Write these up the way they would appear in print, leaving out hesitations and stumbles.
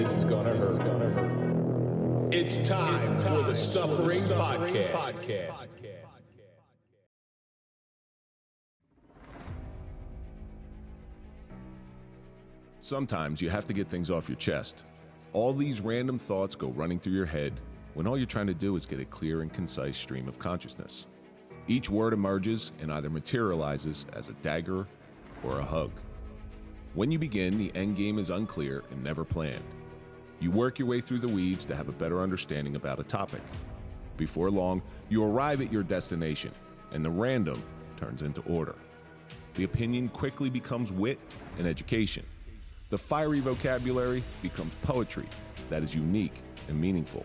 This is gonna hurt. It's time for the Suffering Podcast. Sometimes you have to get things off your chest. All these random thoughts go running through your head when all you're trying to do is get a clear and concise stream of consciousness. Each word emerges and either materializes as a dagger or a hug. When you begin, the end game is unclear and never planned. You work your way through the weeds to have a better understanding about a topic. Before long, you arrive at your destination, and the random turns into order. The opinion quickly becomes wit and education. The fiery vocabulary becomes poetry that is unique and meaningful.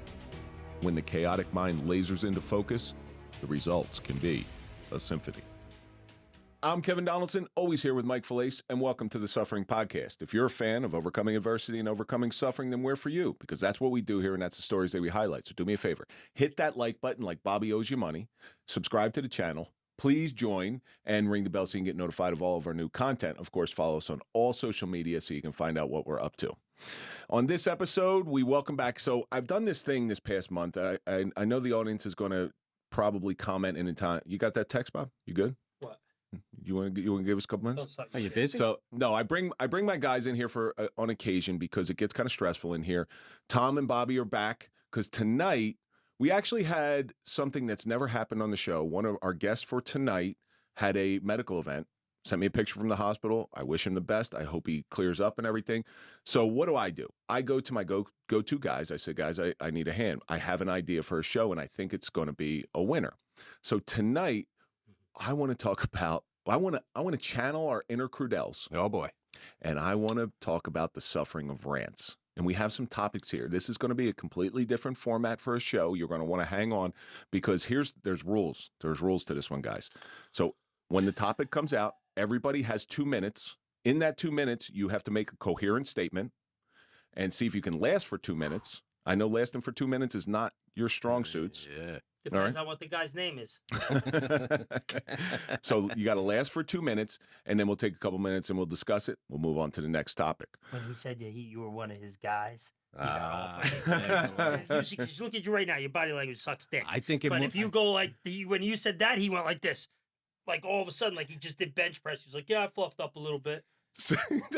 When the chaotic mind lasers into focus, the results can be a symphony. I'm Kevin Donaldson, always here with Mike F, and welcome to the Suffering Podcast. If you're a fan of overcoming adversity and overcoming suffering, then we're for you, because that's what we do here, and that's the stories that we highlight. So do me a favor, hit that like button like Bobby owes you money, subscribe to the channel, please join, and ring the bell so you can get notified of all of our new content. Of course, follow us on all social media so you can find out what we're up to. On this episode, we welcome back. So I've done this thing this past month. I know the audience is going to probably comment in time. You got that text, Bob? You good? What? You want to give us a couple minutes? Are you busy? So no, I bring my guys in here for on occasion because it gets kind of stressful in here. Tom and Bobby are back because tonight we actually had something that's never happened on the show. One of our guests for tonight had a medical event. Sent me a picture from the hospital. I wish him the best. I hope he clears up and everything. So what do? I go to my go-to guys. I say, guys, I need a hand. I have an idea for a show, and I think it's going to be a winner. So tonight, I want to talk about. I want to channel our inner Crudels. Oh boy! And I want to talk about the suffering of rants. And we have some topics here. This is going to be a completely different format for a show. You're going to want to hang on because there's rules. There's rules to this one, guys. So when the topic comes out, everybody has 2 minutes. In that 2 minutes, you have to make a coherent statement and see if you can last for 2 minutes. I know lasting for 2 minutes is not your strong suits. Yeah. Depends on what the guy's name is. So you got to last for 2 minutes, and then we'll take a couple minutes and we'll discuss it. We'll move on to the next topic. When he said you were one of his guys. Yeah. Just look at you right now. Your body language sucks dick. I think But if you go like, when you said that, he went like this. Like all of a sudden, like he just did bench press. He was like, yeah, I fluffed up a little bit.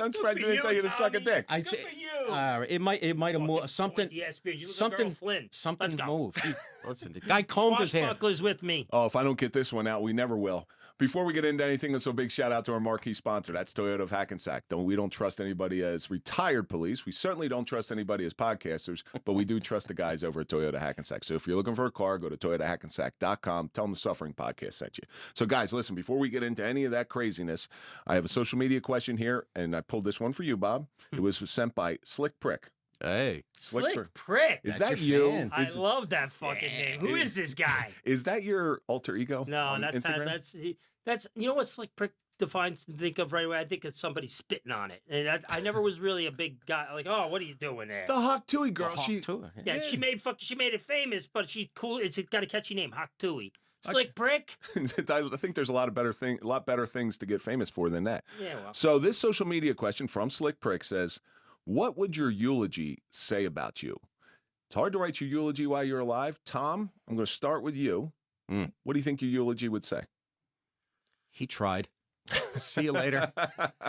I'm trying to tell you to suck a dick. I Good say, for you. it might have more something. Yes, beard. You look Something. like Earl Flynn. Something Let's go. moved. Listen, the guy combed his hair. Swashbucklers with me. Oh, if I don't get this one out, we never will. Before we get into anything, let's do a big shout out to our marquee sponsor. That's Toyota of Hackensack. We don't trust anybody as retired police. We certainly don't trust anybody as podcasters, but we do trust the guys over at Toyota Hackensack. So if you're looking for a car, go to toyotahackensack.com. Tell them the Suffering Podcast sent you. So guys, listen, before we get into any of that craziness, I have a social media question here, and I pulled this one for you, Bob. It was sent by Slick Prick. Hey, Slick Prick. Is That's that your you? fan. I love that fucking name. Who is this guy? Is that your alter ego? No, on that's Instagram? not, that's you know what Slick Prick defines to think of right away. I think it's somebody spitting on it, and I never was really a big guy. Like, oh, what are you doing there? The Hawk Tui girl. Hawk She too. Yeah, she made it famous, but she's cool. It's got a catchy name, Hawk Tui. Slick Prick. I think there's a lot better things to get famous for than that. Yeah, well. So this social media question from Slick Prick says, "What would your eulogy say about you?" It's hard to write your eulogy while you're alive. Tom, I'm going to start with you. What do you think your eulogy would say? He tried. See you later.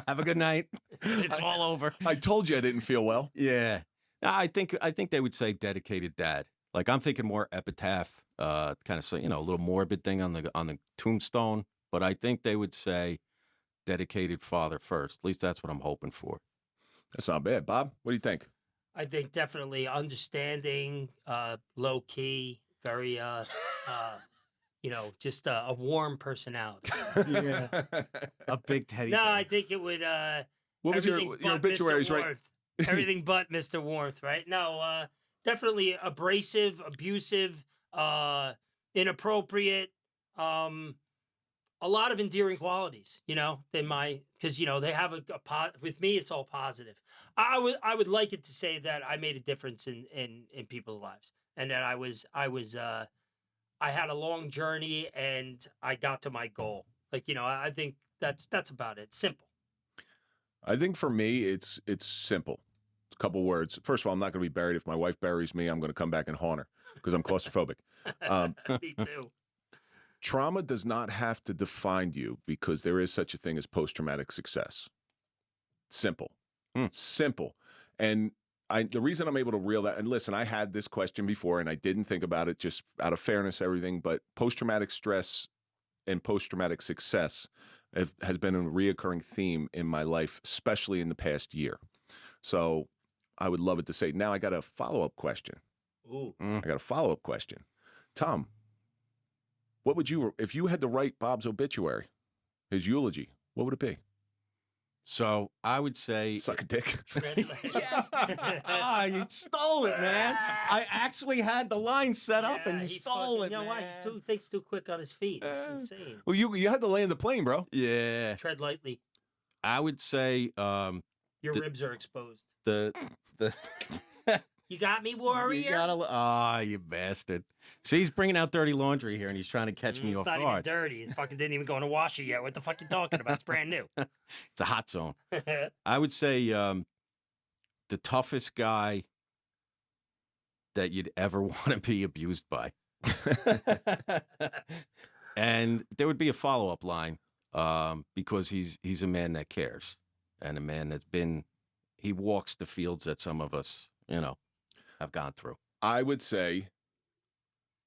Have a good night. It's all over. I told you I didn't feel well. Yeah. I think they would say dedicated dad. Like I'm thinking more epitaph, kind of say, a little morbid thing on the tombstone. But I think they would say dedicated father first. At least that's what I'm hoping for. That's not bad. Bob, what do you think? I think definitely understanding, low key, very, just a warm personality. Yeah. A big teddy bear. No, I think it would. What was your everything but obituaries, Mr. right? Warmth. Everything but Mr. Warmth, right? No, definitely abrasive, abusive, inappropriate. A lot of endearing qualities, because they have with me, it's all positive. I would like it to say that I made a difference in people's lives, and that I had a long journey and I got to my goal. I think that's about it. Simple. I think for me, it's simple. couple words. First of all, I'm not going to be buried. If my wife buries me, I'm going to come back and haunt her because I'm claustrophobic. Me too. Trauma does not have to define you because there is such a thing as post-traumatic success. Simple. Simple. And the reason I'm able to reel that, and listen, I had this question before and I didn't think about it just out of fairness, everything, but post-traumatic stress and post-traumatic success has been a reoccurring theme in my life, especially in the past year. So I would love it to say, now I got a follow-up question. Ooh. I got a follow-up question. Tom, what would you, if you had to write Bob's obituary, his eulogy, what would it be? So I would say, Suck a dick. Yes. you stole it, man. I actually had the line set up, and you he stole it, You know man. why? He thinks too quick on his feet. It's insane. Well, you had to land the plane, bro. Yeah, Tread lightly. I would say Your The- ribs are exposed. the You got me, warrior? you gotta, you bastard. See, he's bringing out dirty laundry here, and he's trying to catch me It's off not guard. even dirty. It fucking didn't even go in a washer yet. What the fuck you talking about? It's brand new. It's a hot zone. I would say the toughest guy that you'd ever want to be abused by. And there would be a follow-up line because he's a man that cares and a man that's he walks the fields that some of us, have gone through. I would say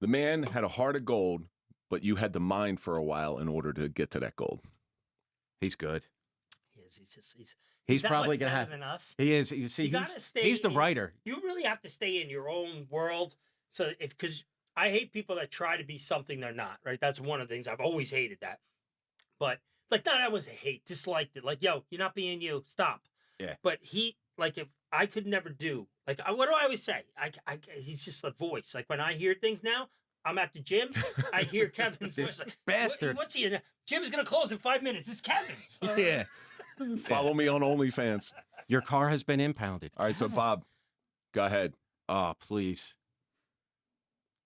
the man had a heart of gold, but you had to mine for a while in order to get to that gold. He's good. He is. He's that probably much going to better have. than us. He is. You see, You gotta stay he's the in- writer. You really have to stay in your own world. So because I hate people that try to be something they're not, right? That's one of the things I've always hated that. But like, not I was a hate, disliked it. Like, yo, you're not being you. Stop. Yeah. But if I could never do, what do I always say? He's just a voice. Like when I hear things now, I'm at the gym. I hear Kevin's voice. Like, Bastard. What's he in? Gym's gonna close in 5 minutes. It's Kevin. Yeah. Follow me on OnlyFans. Your car has been impounded. All right, so Bob, go ahead. Oh, please.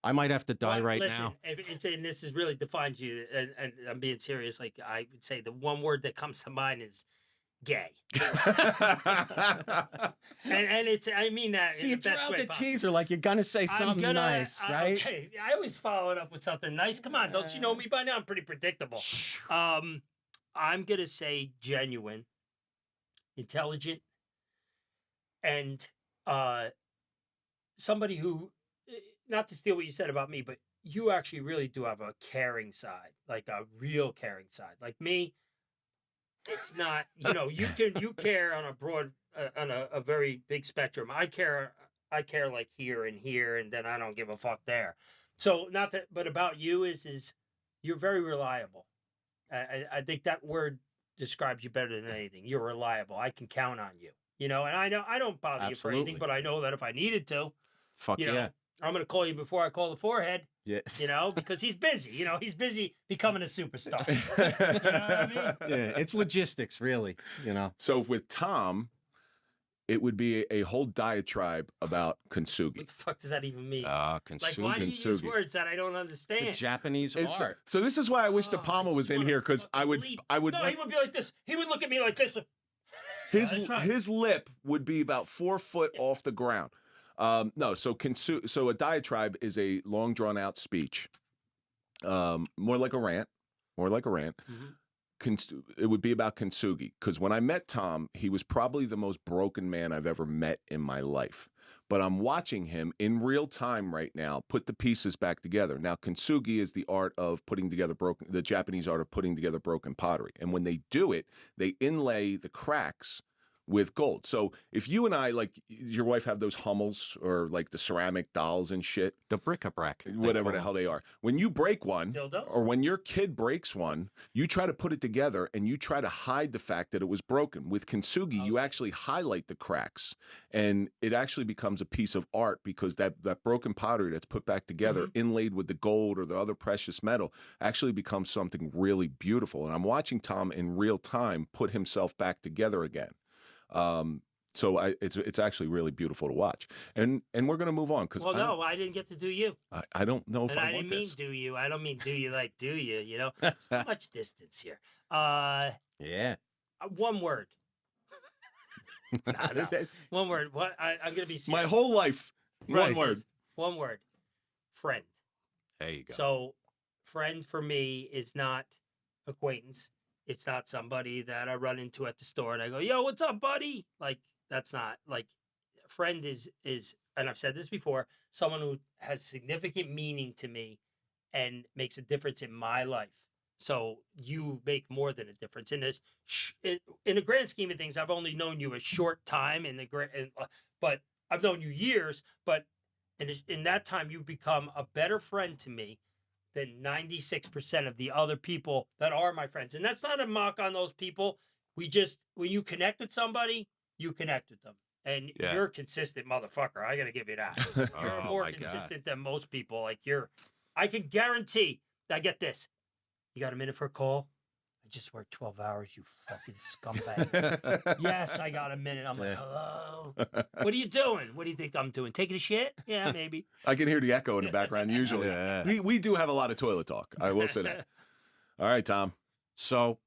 I might have to die Well, right listen, now. And this is really defines you, and I'm being serious. Like I would say, the one word that comes to mind is gay. and it's, I mean that See, in the you best threw out way the possible. teaser like you're gonna say something nice, right? Okay, I always follow it up with something nice. Come on, don't you know me by now? I'm pretty predictable. I'm gonna say genuine, intelligent, and somebody who, not to steal what you said about me, but you actually really do have a caring side, like a real caring side. Like me, it's not, you care on a broad, on a very big spectrum. I care like here, and then I don't give a fuck there. So not that, but about you is you're very reliable. I think that word describes you better than anything. You're reliable. I can count on you. And I know I don't bother you for anything, Absolutely. but I know that if I needed to, Fuck you know, yeah. I'm going to call you before I call the forehead, Yeah. because he's busy. He's busy becoming a superstar. You know what I mean? Yeah. It's logistics, really. So with Tom, it would be a whole diatribe about What kintsugi. the fuck does that even mean? Kintsugi. Like, why do you use kintsugi. words that I don't The understand? Japanese It's- art. So this is why I wish De Oh, Palma I was just in wanna here because I fucking would leap. I would No, he would be like this. He would look at me like this. his that's right. his lip would be about 4 foot off the ground. No, so a diatribe is a long drawn out speech, more like a rant, Mhm. It would be about kintsugi because when I met Tom, he was probably the most broken man I've ever met in my life. But I'm watching him in real time right now put the pieces back together. Now, kintsugi is the art of the Japanese art of putting together broken pottery. And when they do it, they inlay the cracks with gold. So if you and I, like your wife, have those Hummels or like the ceramic dolls and shit, The bric-a-brac. they whatever the call hell they are. When you break one, Dildos? or when your kid breaks one, you try to put it together and you try to hide the fact that it was broken. With kintsugi, you Okay. actually highlight the cracks, and it actually becomes a piece of art because that broken pottery that's put back together, inlaid with the gold or the other precious metal, actually becomes something really beautiful. And I'm watching Tom in real time put himself back together again. So it's actually really beautiful to watch, and we're gonna move on because Well, no, I didn't get to do you. I don't know if And I I want didn't mean this. do you. I don't mean do you like do you, It's too much distance here. Yeah. One word. No. One word. What? I'm gonna be serious. My whole life. Right. One word. One word. Friend. There you go. So, friend for me is not acquaintance. It's not somebody that I run into at the store and I go, "Yo, what's up, buddy?" Like that's not like friend is, and I've said this before, someone who has significant meaning to me and makes a difference in my life. So you make more than a difference in this. In the grand scheme of things, I've only known you a short time but I've known you years. But in that time, you've become a better friend to me than 96% of the other people that are my friends. And that's not a mock on those people. When you connect with somebody, you connect with them. And you're a consistent motherfucker. I got to give you that. You're more consistent than most people. I can guarantee, I get this. You got a minute for a call? I just worked 12 hours, you fucking scumbag. Yes, I got a minute. I'm like, hello? What are you doing? What do you think I'm doing? Taking a shit? Yeah, maybe. I can hear the echo in the background usually. Yeah. We do have a lot of toilet talk. I will say that. All right, Tom. So,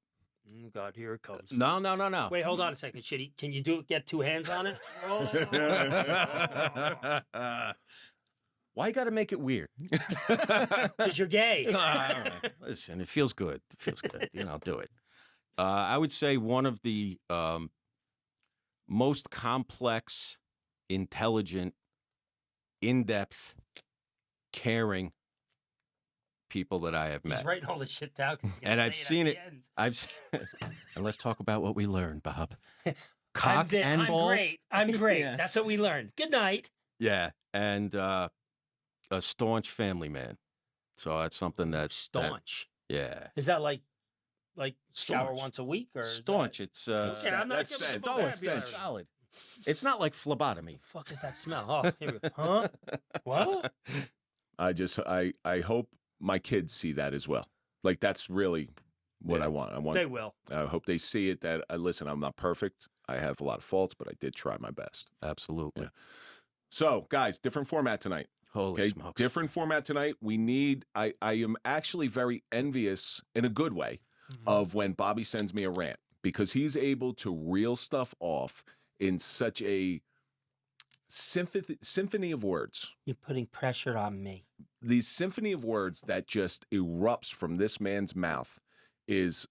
oh God, here it comes. no. Wait, hold on a second, Shitty. Can you get two hands on it? Why you got to make it weird? Because you're gay. Listen, it feels good. It feels good. Do it. I would say one of the most complex, intelligent, in-depth, caring people that I have met. He's writing all this shit down. And I've seen it. And let's talk about what we learned, Bob. Cock and balls. I'm great. Yes. That's what we learned. Good night. Yeah, and a staunch family man. So that's something that's Staunch. Yeah. Is that like shower Staunch. once a week or Staunch? It's Yeah, I'm not that's giving stench. vocabulary. That's solid. It's not like phlebotomy. The fuck is that smell? Oh, here we go. Huh? What? I hope my kids see that as well. Like that's really what I want. They will. I hope they see it that listen, I'm not perfect. I have a lot of faults, but I did try my best. Absolutely. Yeah. So, guys, different format tonight. Holy smokes. Different format tonight. I am actually very envious in a good way of when Bobby sends me a rant because he's able to reel stuff off in such a symphony of words. You're putting pressure on me. The symphony of words that just erupts from this man's mouth is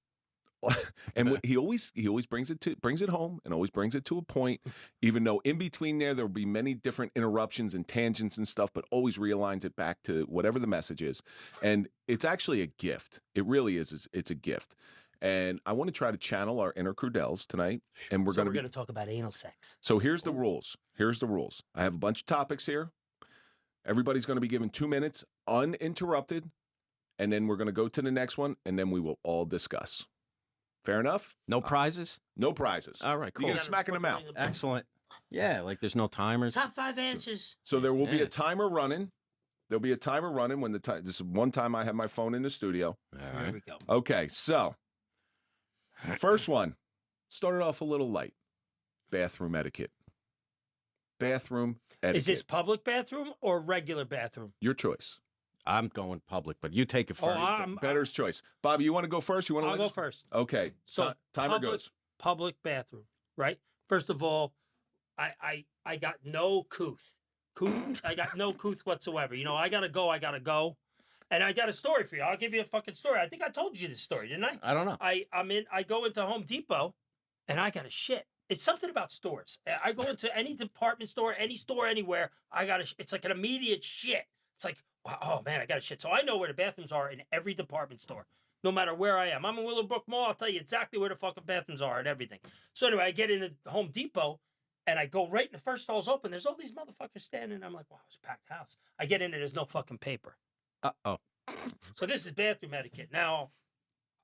and he always brings it home and always brings it to a point, even though in between there will be many different interruptions and tangents and stuff, but always realigns it back to whatever the message is. And it's actually a gift. It really is. It's a gift. And I want to try to channel our inner Crudells tonight. And we're going to talk about anal sex. So here's the rules. I have a bunch of topics here. Everybody's going to be given 2 minutes uninterrupted. And then we're going to go to the next one. And then we will all discuss. Fair enough? No prizes? No prizes. All right, cool. You get a smack in the mouth. Excellent. Yeah, like there's no timers. Top 5 answers. So there will be a timer running. There'll be a timer running when the time. This is one time I have my phone in the studio. All Here right. we go. Okay, so first one started off a little light. Bathroom etiquette. Bathroom etiquette. Is this public bathroom or regular bathroom? Your choice? I'm going public, but you take it first. Better's choice. Bobby, you want to go first? I'll go first. Okay. So timer goes. Public bathroom, right? First of all, I got no couth. I got no couth whatsoever. I gotta go. And I got a story for you. I'll give you a fucking story. I think I told you this story, didn't I? I don't know. I go into Home Depot and I gotta shit. It's something about stores. I go into any department store, any store, anywhere. It's like an immediate shit. It's like, oh man, I got to shit. So I know where the bathrooms are in every department store, no matter where I am. I'm in Willowbrook Mall. I'll tell you exactly where the fucking bathrooms are and everything. So anyway, I get into Home Depot and I go right in the first door's open. There's all these motherfuckers standing. I'm like, wow, it's a packed house. I get in there. There's no fucking paper. Uh-oh. So this is bathroom etiquette. Now,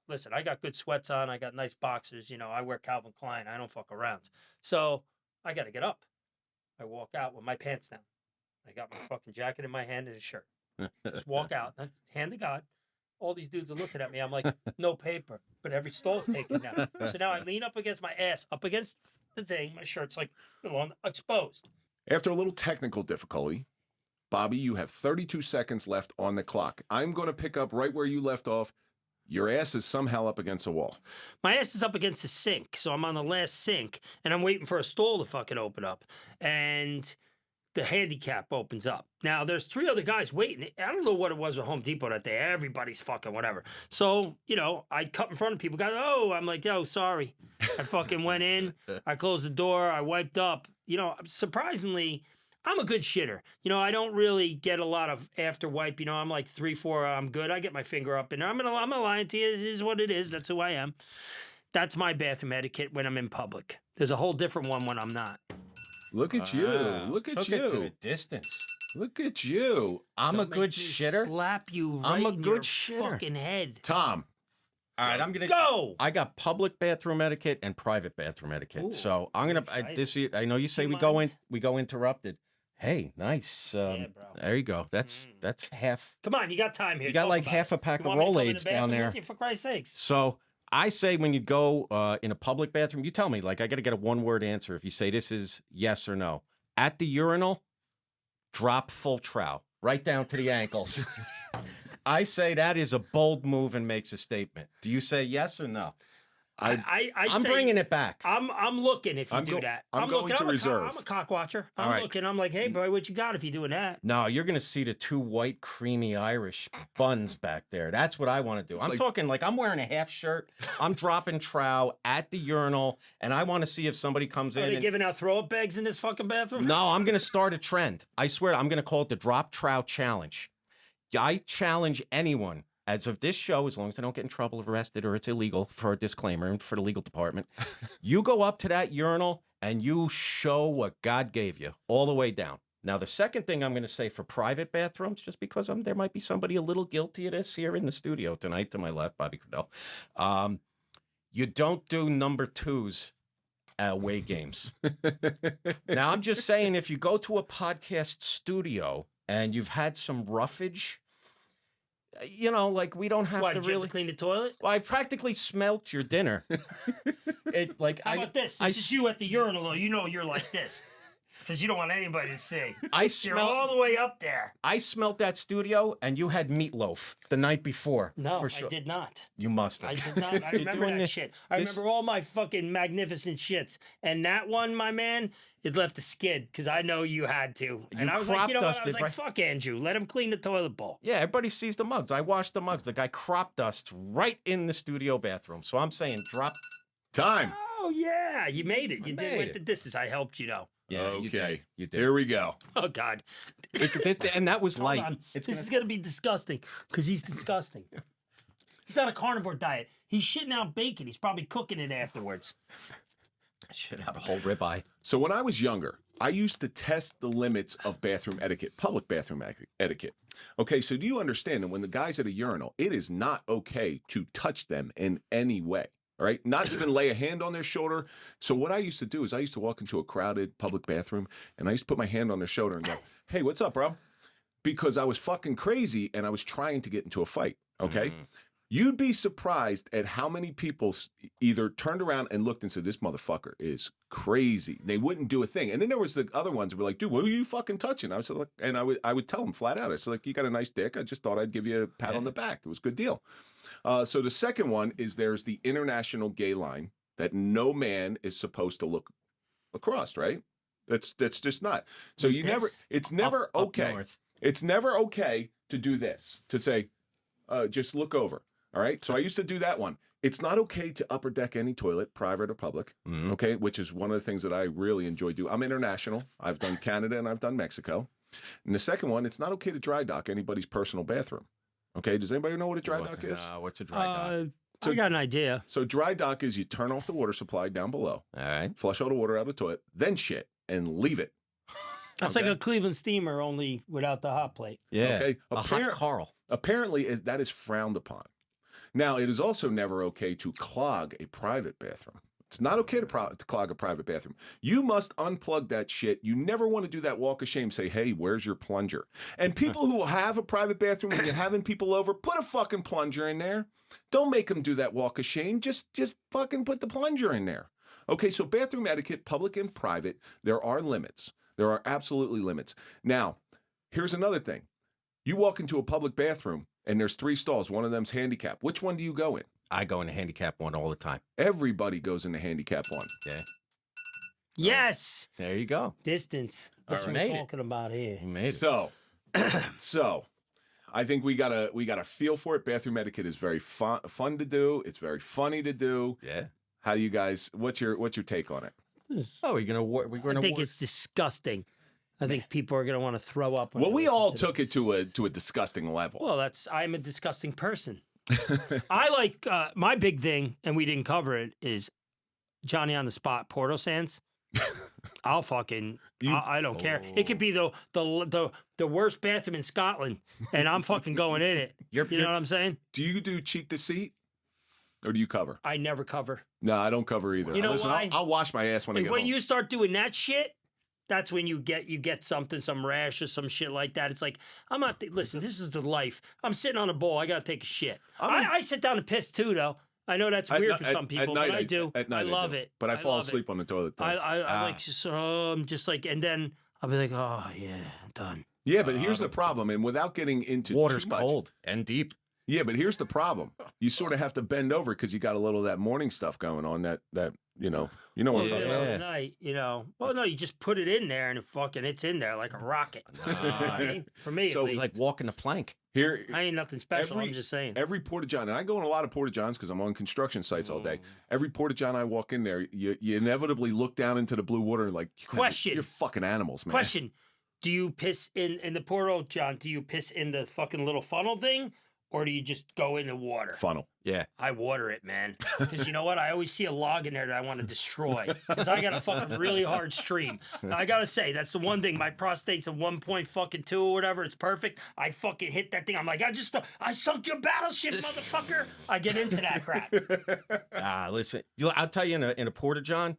listen, I got good sweats on. I got nice boxers. I wear Calvin Klein. I don't fuck around. So I got to get up. I walk out with my pants down. I got my fucking jacket in my hand and a shirt. Just walk out. Hand to God. All these dudes are looking at me. I'm like, no paper. But every stall's taken down. So now I lean up against my ass, up against the thing. My shirt's like exposed. After a little technical difficulty, Bobby, you have 32 seconds left on the clock. I'm going to pick up right where you left off. Your ass is somehow up against a wall. My ass is up against the sink, so I'm on the last sink, and I'm waiting for a stall to fucking open up, and the handicap opens up. Now, there's 3 other guys waiting. I don't know what it was with Home Depot that day. Everybody's fucking whatever. So, I cut in front of people. I'm like, yo, sorry. I fucking went in. I closed the door. I wiped up. Surprisingly, I'm a good shitter. I don't really get a lot of after wipe. I'm like 3, 4, I'm good. I get my finger up in there. I'm gonna lie to you. It is what it is. That's who I am. That's my bathroom etiquette when I'm in public. There's a whole different one when I'm not. Look at you. Look at Took you. it to a distance. Look at you. I'm Don't a good make me shitter. Slap you right I'm a in good your shitter. fucking head. Tom. All right, I'm gonna go. I got public bathroom etiquette and private bathroom etiquette. Ooh, so I'm gonna. I know you say Do you we go interrupted. Hey, nice. Yeah, bro. There you go. That's half. Come on, you got time here. You got Talk like about half it. a pack You of want me to come in the Rolaids down bathroom there. with you, for Christ's sakes. So I say when you go in a public bathroom, you tell me. Like I got to get a 1-word answer. If you say this is yes or no. At the urinal, drop full trout right down to the ankles. I say that is a bold move and makes a statement. Do you say yes or no? I'm say, bringing it back. I'm looking if you do that. I'm going looking. to reserve. I'm a cock watcher. I'm All right. looking. I'm like, hey, boy, what you got if you're doing that? No, you're going to see the 2 white, creamy Irish buns back there. That's what I want to do. I'm talking like I'm wearing a half shirt. I'm dropping trout at the urinal, and I want to see if somebody comes in. Are they giving out throw-up bags in this fucking bathroom? No, I'm going to start a trend. I swear, I'm going to call it the Drop Trout Challenge. I challenge anyone. As of this show, as long as I don't get in trouble, arrested, or it's illegal, for a disclaimer and for the legal department, you go up to that urinal and you show what God gave you all the way down. Now, the second thing I'm going to say for private bathrooms, just because there might be somebody a little guilty of this here in the studio tonight to my left, Bobby Cordell, you don't do number 2s at away games. Now, I'm just saying, if you go to a podcast studio and you've had some roughage, like we don't have What, to did you have really to clean the toilet? Well, I practically smelt your dinner. How about this? This is you at the urinal, though. You're like this. Because you don't want anybody to see. You're all the way up there. I smelt that studio, and you had meatloaf the night before. No, for sure. I did not. You must have. I did not. I remember that shit. I remember all my fucking magnificent shits. And that one, my man, it left a skid because I know you had to. And I was like, what? I was like, fuck Andrew. Let him clean the toilet bowl. Yeah, everybody sees the mugs. I washed the mugs. The guy crop dusts right in the studio bathroom. So I'm saying drop. Time. Oh, yeah. You made it. You did with the disses. I helped you, though. Yeah, okay. You did. Here we go. Oh, God. And that was light. This is going to be disgusting because he's disgusting. He's on a carnivore diet. He's shitting out bacon. He's probably cooking it afterwards. Shit out a whole ribeye. So when I was younger, I used to test the limits of bathroom etiquette, public bathroom etiquette. Okay, so do you understand that when the guy's at a urinal, it is not okay to touch them in any way? All right, not even lay a hand on their shoulder. So what I used to do is I used to walk into a crowded public bathroom and I used to put my hand on their shoulder and go, hey, what's up, bro? Because I was fucking crazy and I was trying to get into a fight, okay? You'd be surprised at how many people either turned around and looked and said, this motherfucker is crazy. They wouldn't do a thing. And then there was the other ones who were like, dude, what are you fucking touching? I was like, and I would tell them flat out. I said, like, you got a nice dick. I just thought I'd give you a pat on the back. It was a good deal. So the second one is there's the international gay line that no man is supposed to look across, right? That's just not. So it's never okay. It's never okay to do this, to say, just look over. All right. So I used to do that one. It's not okay to upper deck any toilet, private or public. Okay. Which is one of the things that I really enjoy doing. I'm international. I've done Canada and I've done Mexico. And the second one, it's not okay to dry dock anybody's personal bathroom. Okay. Does anybody know what a dry dock is? What's a dry dock? I got an idea. So dry dock is you turn off the water supply down below. All right. Flush all the water out of the toilet, then shit and leave it. That's like a Cleveland steamer, only without the hot plate. Yeah. Okay. A hot Carl. Apparently, that is frowned upon. Now, it is also never okay to clog a private bathroom. It's not okay to clog a private bathroom. You must unplug that shit. You never want to do that walk of shame. Say, hey, where's your plunger? And people who have a private bathroom, when you're having people over, put a fucking plunger in there. Don't make them do that walk of shame. Just fucking put the plunger in there. Okay, so bathroom etiquette, public and private, there are limits. There are absolutely limits. Now, here's another thing. You walk into a public bathroom and there's 3 stalls. One of them's handicap. Which one do you go in? I go in the handicap one all the time. Everybody goes in the handicap one. Yeah. Yes. There you go. Distance. That's All what right. we're talking about here. You made it. So, I think we gotta feel for it. Bathroom etiquette is very fun to do. It's very funny to do. Yeah. How do you guys? What's your take on it? Oh, we're gonna. I think it's disgusting. I think people are going to want to throw up. when Well, they we listen all to took this. it to a disgusting level. Well, I'm a disgusting person. I like my big thing, and we didn't cover it, is Johnny on the spot Porto Sands. I'll fucking I don't care. It could be the worst bathroom in Scotland, and I'm fucking going in it. You know what I'm saying? Do you do cheek to seat, or do you cover? I never cover. No, I don't cover either. You know Listen, why? I'll wash my ass when I get When home. you start doing that shit, that's when you get something, some rash or some shit like that. It's like, I'm not, listen, this is the life. I'm sitting on a bowl. I got to take a shit. I sit down and piss too, though. I know that's weird for some people, but I do. At night I love it. But I fall love asleep on the toilet. I like just like, and then I'll be like, oh yeah, I'm done. Yeah, but here's the problem, and without getting into water's too much, cold and deep. Yeah, but here's the problem. You sort of have to bend over because you got a little of that morning stuff going on. That you know what I'm talking about. At night, Well, no, you just put it in there and it's in there like a rocket. For me, So, at least. Like walking the plank. Here, I ain't nothing special. I'm just saying. Every porta john, and I go in a lot of porta johns because I'm on construction sites all day. Every porta john I walk in there, you inevitably look down into the blue water and like, Question. you're fucking animals, man. Question: do you piss in the Porto John? Do you piss in the fucking little funnel thing, or do you just go in the water? Funnel. Yeah. I water it, man. Because you know what? I always see a log in there that I want to destroy. Because I got a fucking really hard stream. I gotta say, that's the one thing. My prostate's a 1.2 or whatever. It's perfect. I fucking hit that thing. I'm like, I sunk your battleship, motherfucker. I get into that crap. Listen, I'll tell you in a porta john,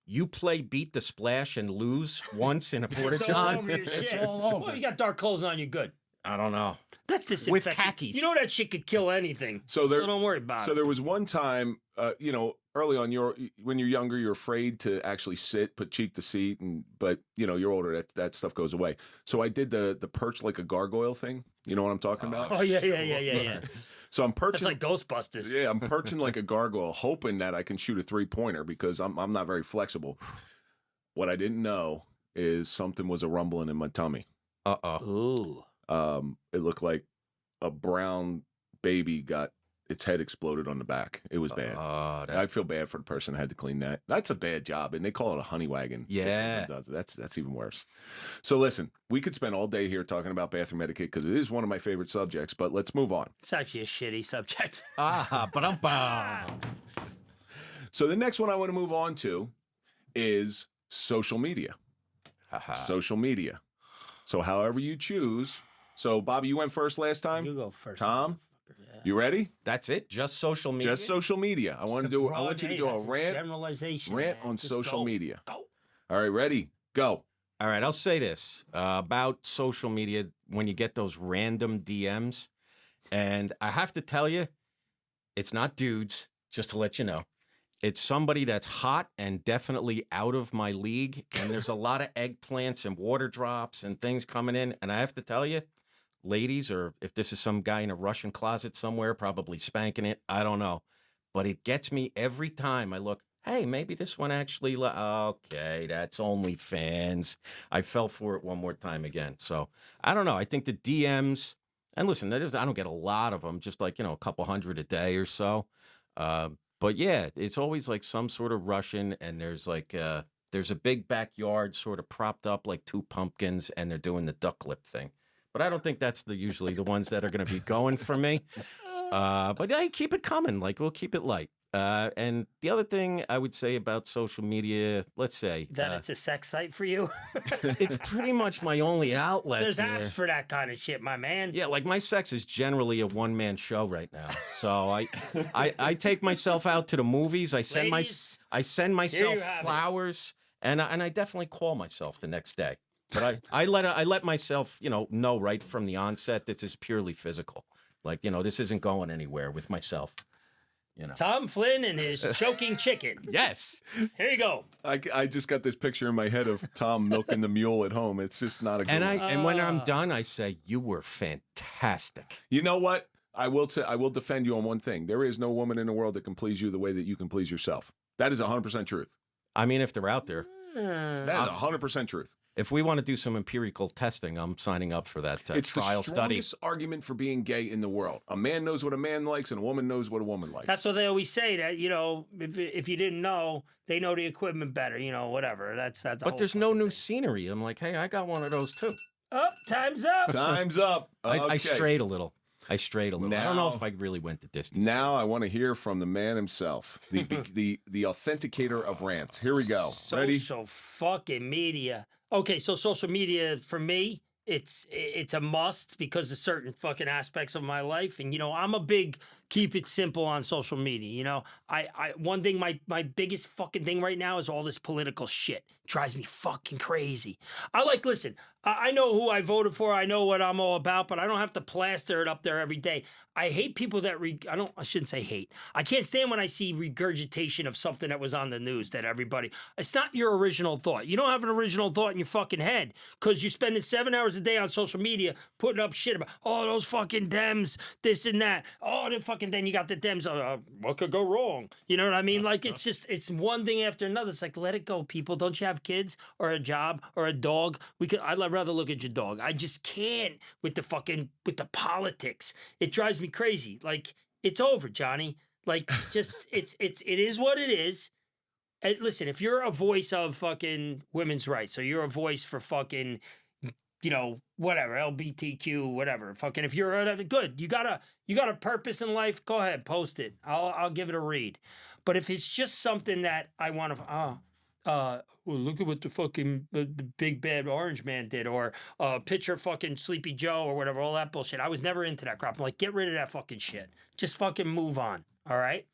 you play beat the splash and lose once in a porta It's all john. over your It's shit. all over. Well, you got dark clothes on, you're good. I don't know. That's disinfecting. khakis. You know that shit could kill anything. So don't worry about it. So there was one time, early on, when you're younger, you're afraid to actually sit, put cheek to seat, but you're older, that stuff goes away. So I did the perch like a gargoyle thing. You know what I'm talking about? Oh yeah. So I'm perching. That's like Ghostbusters. Yeah, I'm perching like a gargoyle, hoping that I can shoot a 3-pointer because I'm not very flexible. What I didn't know is something was a rumbling in my tummy. Ooh. It looked like a brown baby got its head exploded on the back. It was bad. I feel bad for the person that had to clean that. That's a bad job, and they call it a honey wagon. Yeah, that's even worse. So listen, we could spend all day here talking about bathroom etiquette because it is one of my favorite subjects. But let's move on. It's actually a shitty subject. So the next one I want to move on to is social media. Social media. So however you choose. So Bobby, you went first last time. You go first. Tom, you ready? That's it. Just social media. Just social media. I want you to do a rant. Generalization. Rant man. on Just social go. media. Go. All right, ready? Go. All right, I'll say this about social media when you get those random DMs. And I have to tell you, it's not dudes, just to let you know. It's somebody that's hot and definitely out of my league. And there's a lot of eggplants and water drops and things coming in. And I have to tell you, ladies, or if this is some guy in a Russian closet somewhere, probably spanking it, I don't know. But it gets me every time I look. Hey, maybe this one actually, okay, that's OnlyFans. I fell for it one more time again. So I don't know. I think the DMs, and listen, I don't get a lot of them, just like, a couple hundred a day or so. But yeah, it's always like some sort of Russian, and there's a big backyard sort of propped up like 2 pumpkins, and they're doing the duck lip thing. But I don't think that's usually the ones that are going to be going for me. But yeah, keep it coming. Like, we'll keep it light. And the other thing I would say about social media, let's say That it's a sex site for you. it's pretty much my only outlet. There's apps for that kind of shit, my man. Yeah, like my sex is generally a one-man show right now. So I take myself out to the movies. I send Ladies, myself you have it. flowers, and I definitely call myself the next day. But I let myself know right from the onset this is purely physical. Like this isn't going anywhere with myself. Tom Flynn and his choking chicken. Yes. Here you go. I just got this picture in my head of Tom milking the mule at home. It's just not a good one. And when I'm done, I say, you were fantastic. You know what? I will defend you on one thing. There is no woman in the world that can please you the way that you can please yourself. That is 100% truth. I mean, if they're out there. That is 100% truth. If we want to do some empirical testing, I'm signing up for that It's trial the study. strongest argument for being gay in the world. A man knows what a man likes, and a woman knows what a woman likes. That's what they always say. That if you didn't know, they know the equipment better. Whatever. That's. But there's no new scenery. I'm like, hey, I got one of those too. Oh, time's up. Time's up. Okay. I strayed a little. I don't know if I really went the distance. Now I want to hear from the man himself, the authenticator of rants. Here we go. Ready? Social fucking media. Okay, so social media for me, it's a must because of certain fucking aspects of my life, and I'm a big keep it simple on social media. I one thing my biggest fucking thing right now is all this political shit. Drives me fucking crazy. Listen, I know who I voted for. I know what I'm all about, but I don't have to plaster it up there every day. I hate people that I shouldn't say hate. I can't stand when I see regurgitation of something that was on the news that everybody. It's not your original thought. You don't have an original thought in your fucking head because you're spending 7 hours a day on social media putting up shit about those fucking Dems, this and that. Then you got the Dems. What could go wrong? You know what I mean? Like it's one thing after another. It's like let it go, people. Don't you have kids or a job or a dog? I'd rather look at your dog. I just can't with the politics. It drives me crazy. Like it's over, Johnny. Like just it is what it is. And listen, if you're a voice of fucking women's rights, or you're a voice for fucking whatever, LGBTQ, whatever. Fucking, if you're good, you got a purpose in life. Go ahead, post it. I'll give it a read. But if it's just something that I want to, well, look at what the big bad orange man did, or picture fucking Sleepy Joe or whatever, all that bullshit. I was never into that crap. I'm like, get rid of that fucking shit. Just fucking move on. All right.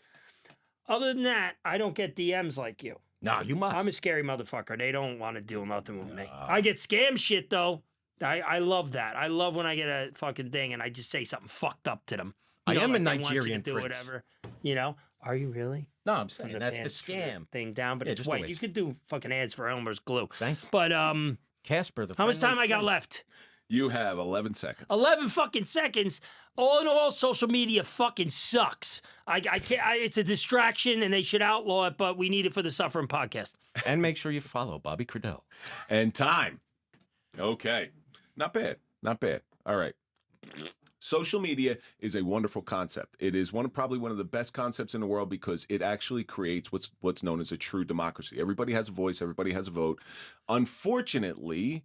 Other than that, I don't get DMs like you. No, you must. I'm a scary motherfucker. They don't want to do nothing with me. I get scam shit though. I love that. I love when I get a fucking thing and I just say something fucked up to them. I am a they want you to Nigerian do prince. whatever. Are you really? No, I'm saying From that's the pants scam. thing down, but Yeah, it's just a white. You waste. could do fucking ads for Elmer's glue. Thanks. But Casper, the how much friendly time I got friend. left? You have 11 seconds. 11 fucking seconds. All in all, social media fucking sucks. I can't. It's a distraction, and they should outlaw it. But we need it for the Suffering Podcast. And make sure you follow Bobby Credell. And time. Okay. Not bad. Not bad. All right. Social media is a wonderful concept. It is probably one of the best concepts in the world because it actually creates what's known as a true democracy. Everybody has a voice. Everybody has a vote. Unfortunately,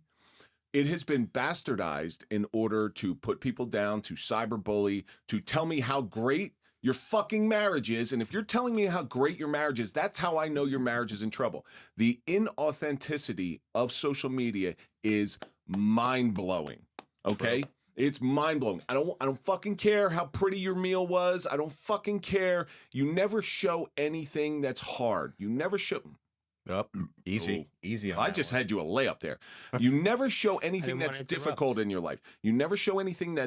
it has been bastardized in order to put people down, to cyberbully, to tell me how great your fucking marriage is. And if you're telling me how great your marriage is, that's how I know your marriage is in trouble. The inauthenticity of social media is mind-blowing. Okay? True. It's mind-blowing. I don't fucking care how pretty your meal was. I don't fucking care. You never show anything that's hard. You never show... Yep. Easy. Ooh. Easy on I that just one. had you a layup there. You never show anything wanna that's interrupt. difficult in your life. You never show anything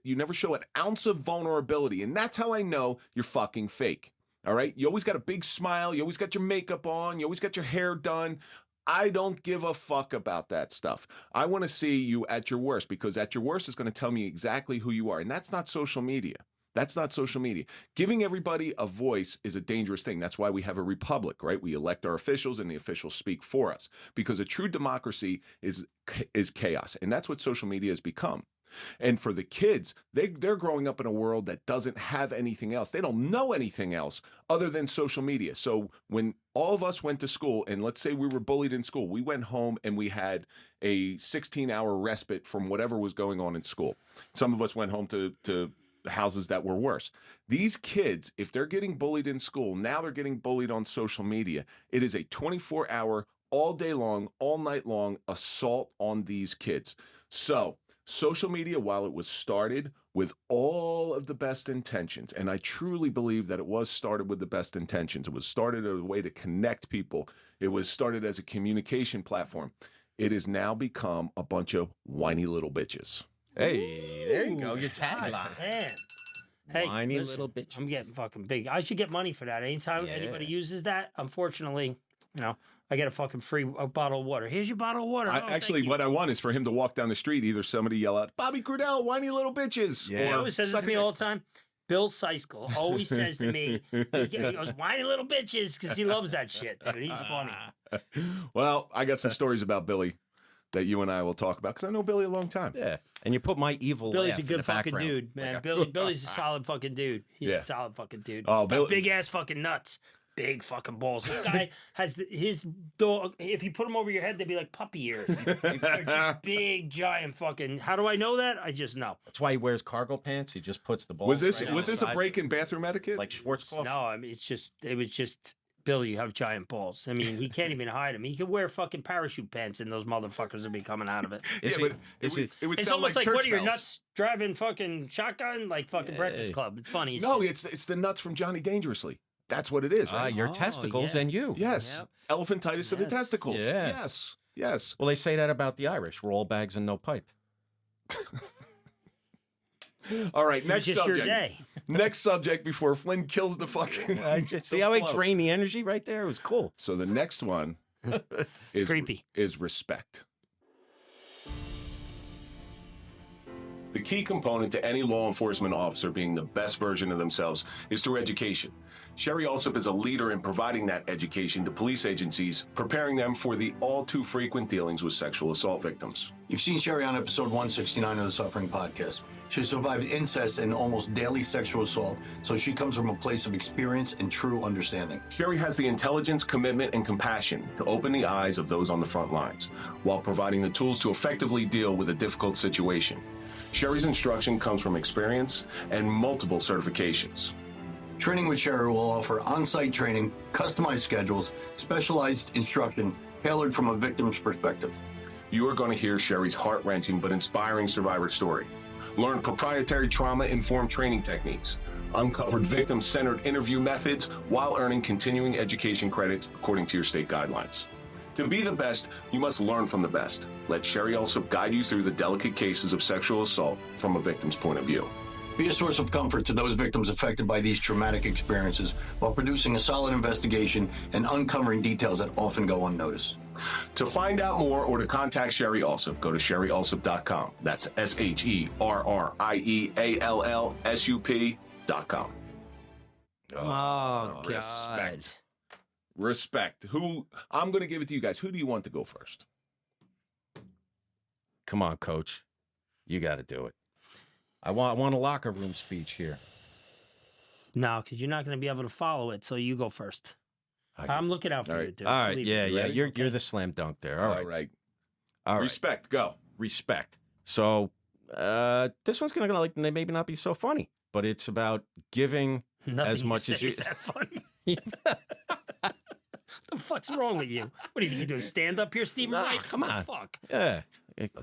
you never show an ounce of vulnerability. And that's how I know you're fucking fake. All right? You always got a big smile. You always got your makeup on. You always got your hair done. I don't give a fuck about that stuff. I want to see you at your worst because at your worst is going to tell me exactly who you are. And that's not social media. That's not social media. Giving everybody a voice is a dangerous thing. That's why we have a republic, right? We elect our officials and the officials speak for us because a true democracy is chaos. And that's what social media has become. And for the kids, they're growing up in a world that doesn't have anything else. They don't know anything else other than social media. So when all of us went to school, and let's say we were bullied in school, we went home and we had a 16-hour respite from whatever was going on in school. Some of us went home to houses that were worse. These kids, if they're getting bullied in school, now they're getting bullied on social media. It is a 24-hour, all day long, all night long assault on these kids. So social media, while it was started with all of the best intentions, and I truly believe that it was started with the best intentions. It was started as a way to connect people. It was started as a communication platform. It has now become a bunch of whiny little bitches. Hey, there you go. Your God tagline. damn. Hey, Whiny listen, little bitch. I'm getting fucking big. I should get money for that. Anytime anybody uses that, unfortunately, I get a fucking free bottle of water. Here's your bottle of water. Actually, what I want is for him to walk down the street, either somebody yell out, Bobby Crudell, whiny little bitches. He always says this to me all the time. Bill Seiskell always says to me, he goes, whiny little bitches, because he loves that shit, dude. He's funny. Well, I got some stories about Billy that you and I will talk about, because I know Billy a long time. Yeah. And you put my evil Billy's laugh a in good the fucking background. dude, man. Like Billy's a solid fucking dude. He's Yeah. a solid fucking dude. Oh, Billy- Big ass fucking nuts. Big fucking balls. This guy has his dog. If you put them over your head, they'd be like puppy ears. They're just big, giant fucking. How do I know that? I just know. That's why he wears cargo pants. He just puts the balls. Was this right on was the this a side, break in bathroom etiquette? like Schwarzkopf? No, I mean it was just Bill. You have giant balls. I mean, he can't even hide them. He could wear fucking parachute pants, and those motherfuckers would be coming out of it. Is yeah, it, but is it, it would It's sound almost like church what are your bells. nuts driving fucking shotgun like fucking Breakfast Club? It's funny. as No, shit. it's the nuts from Johnny Dangerously. That's what it is, right? your Oh, testicles yeah. and you. Yes. Yep. Elephantitis of the Yes. testicles. Yeah. Yes. Yes. Well, they say that about the Irish. Roll bags and no pipe. All right, It was next just your subject. day. Next subject before Flynn kills the fucking. See how I drained the energy right there? It was cool. So the next one is Creepy. Is respect. The key component to any law enforcement officer being the best version of themselves is through education. Sherry Alsop is a leader in providing that education to police agencies, preparing them for the all too frequent dealings with sexual assault victims. You've seen Sherry on episode 169 of the Suffering Podcast. She survived incest and almost daily sexual assault, so she comes from a place of experience and true understanding. Sherry has the intelligence, commitment, and compassion to open the eyes of those on the front lines, while providing the tools to effectively deal with a difficult situation. Sherry's instruction comes from experience and multiple certifications. Training with Sherry will offer on-site training, customized schedules, specialized instruction tailored from a victim's perspective. You are going to hear Sherry's heart-wrenching but inspiring survivor story. Learn proprietary trauma-informed training techniques. Uncovered victim-centered interview methods while earning continuing education credits according to your state guidelines. To be the best, you must learn from the best. Let Sherry also guide you through the delicate cases of sexual assault from a victim's point of view. Be a source of comfort to those victims affected by these traumatic experiences while producing a solid investigation and uncovering details that often go unnoticed. To find out more or to contact Sherry Alsop, go to sherryalsop.com. That's SherryAllsup.com. Oh, God. Respect. Respect. Who? I'm going to give it to you guys. Who do you want to go first? Come on, coach. You got to do it. I want a locker room speech here. No, because you're not going to be able to follow it, so you go first. I'm looking out for All you, right. dude. All right. Believe Yeah, me. yeah. Ready? You're the slam dunk there. All right. All right. Respect. Go. Respect. So this one's going to like maybe not be so funny, but it's about giving Nothing as much say as you. is that funny. The fuck's wrong with you? What do you think you're doing? Stand up here, Stephen Nah, Wright? come What the on. fuck? Yeah.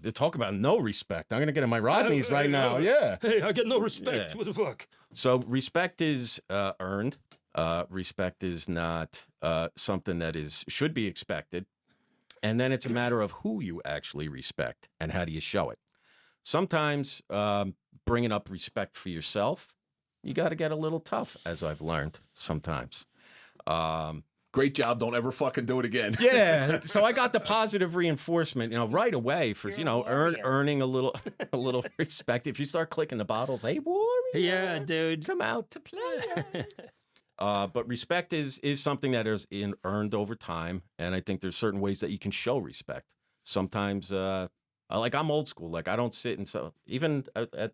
They talk about no respect. I'm going to get in my Rodneys right now. Yeah. Hey, I get no respect. Yeah. What the fuck? So respect is earned. Respect is not something that should be expected. And then it's a matter of who you actually respect and how do you show it. Sometimes bringing up respect for yourself, you got to get a little tough, as I've learned sometimes. Great job. Don't ever fucking do it again. Yeah. So I got the positive reinforcement, right away for, You're a warrior. earning a little respect. If you start clicking the bottles, hey, warrior. Yeah, dude. Come out to play. But respect is something that is earned over time. And I think there's certain ways that you can show respect. Sometimes, I'm old school. Like I don't sit even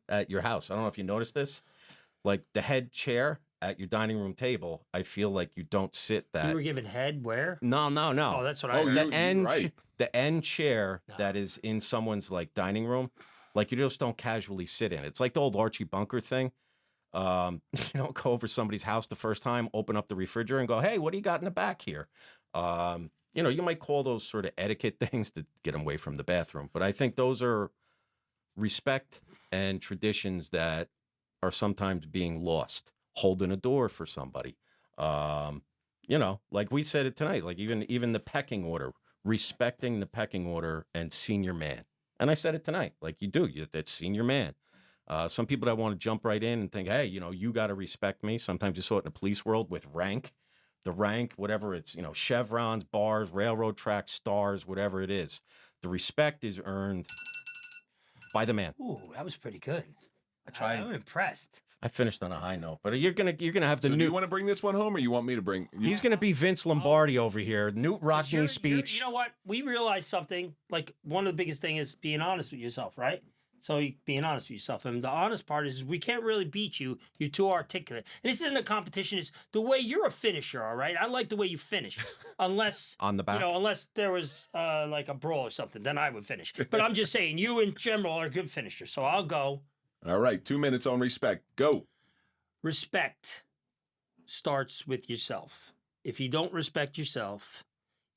at your house. I don't know if you noticed this, like the head chair at your dining room table, I feel like you don't sit that. You were given head where? No. Oh, that's what I heard. The end chair that is in someone's like dining room, like you just don't casually sit in. It's like the old Archie Bunker thing. You don't go over somebody's house the first time, open up the refrigerator and go, hey, what do you got in the back here? You might call those sort of etiquette things to get them away from the bathroom. But I think those are respect and traditions that are sometimes being lost. Holding a door for somebody. Like we said it tonight, like even the pecking order, respecting the pecking order and senior man. And I said it tonight, like you do, that's senior man. Some people that want to jump right in and think, hey, you got to respect me. Sometimes you saw it in the police world with rank. The rank, whatever it's, chevrons, bars, railroad tracks, stars, whatever it is. The respect is earned by the man. Ooh, that was pretty good. I tried. I'm impressed. I finished on a high note, but you're gonna have the So new. do you want to bring this one home, or you want me to bring? He's gonna be Vince Lombardi over here. Newt Rockney speech. You know what? We realized something. Like, one of the biggest thing is being honest with yourself, right? So being honest with yourself. And the honest part is we can't really beat you. You're too articulate. And this isn't a competition. It's the way you're a finisher, all right? I like the way you finish. Unless, On the back. unless there was like a brawl or something, then I would finish. But I'm just saying, you in general are a good finisher. So I'll go. All right, 2 minutes on respect. Go. Respect starts with yourself. If you don't respect yourself,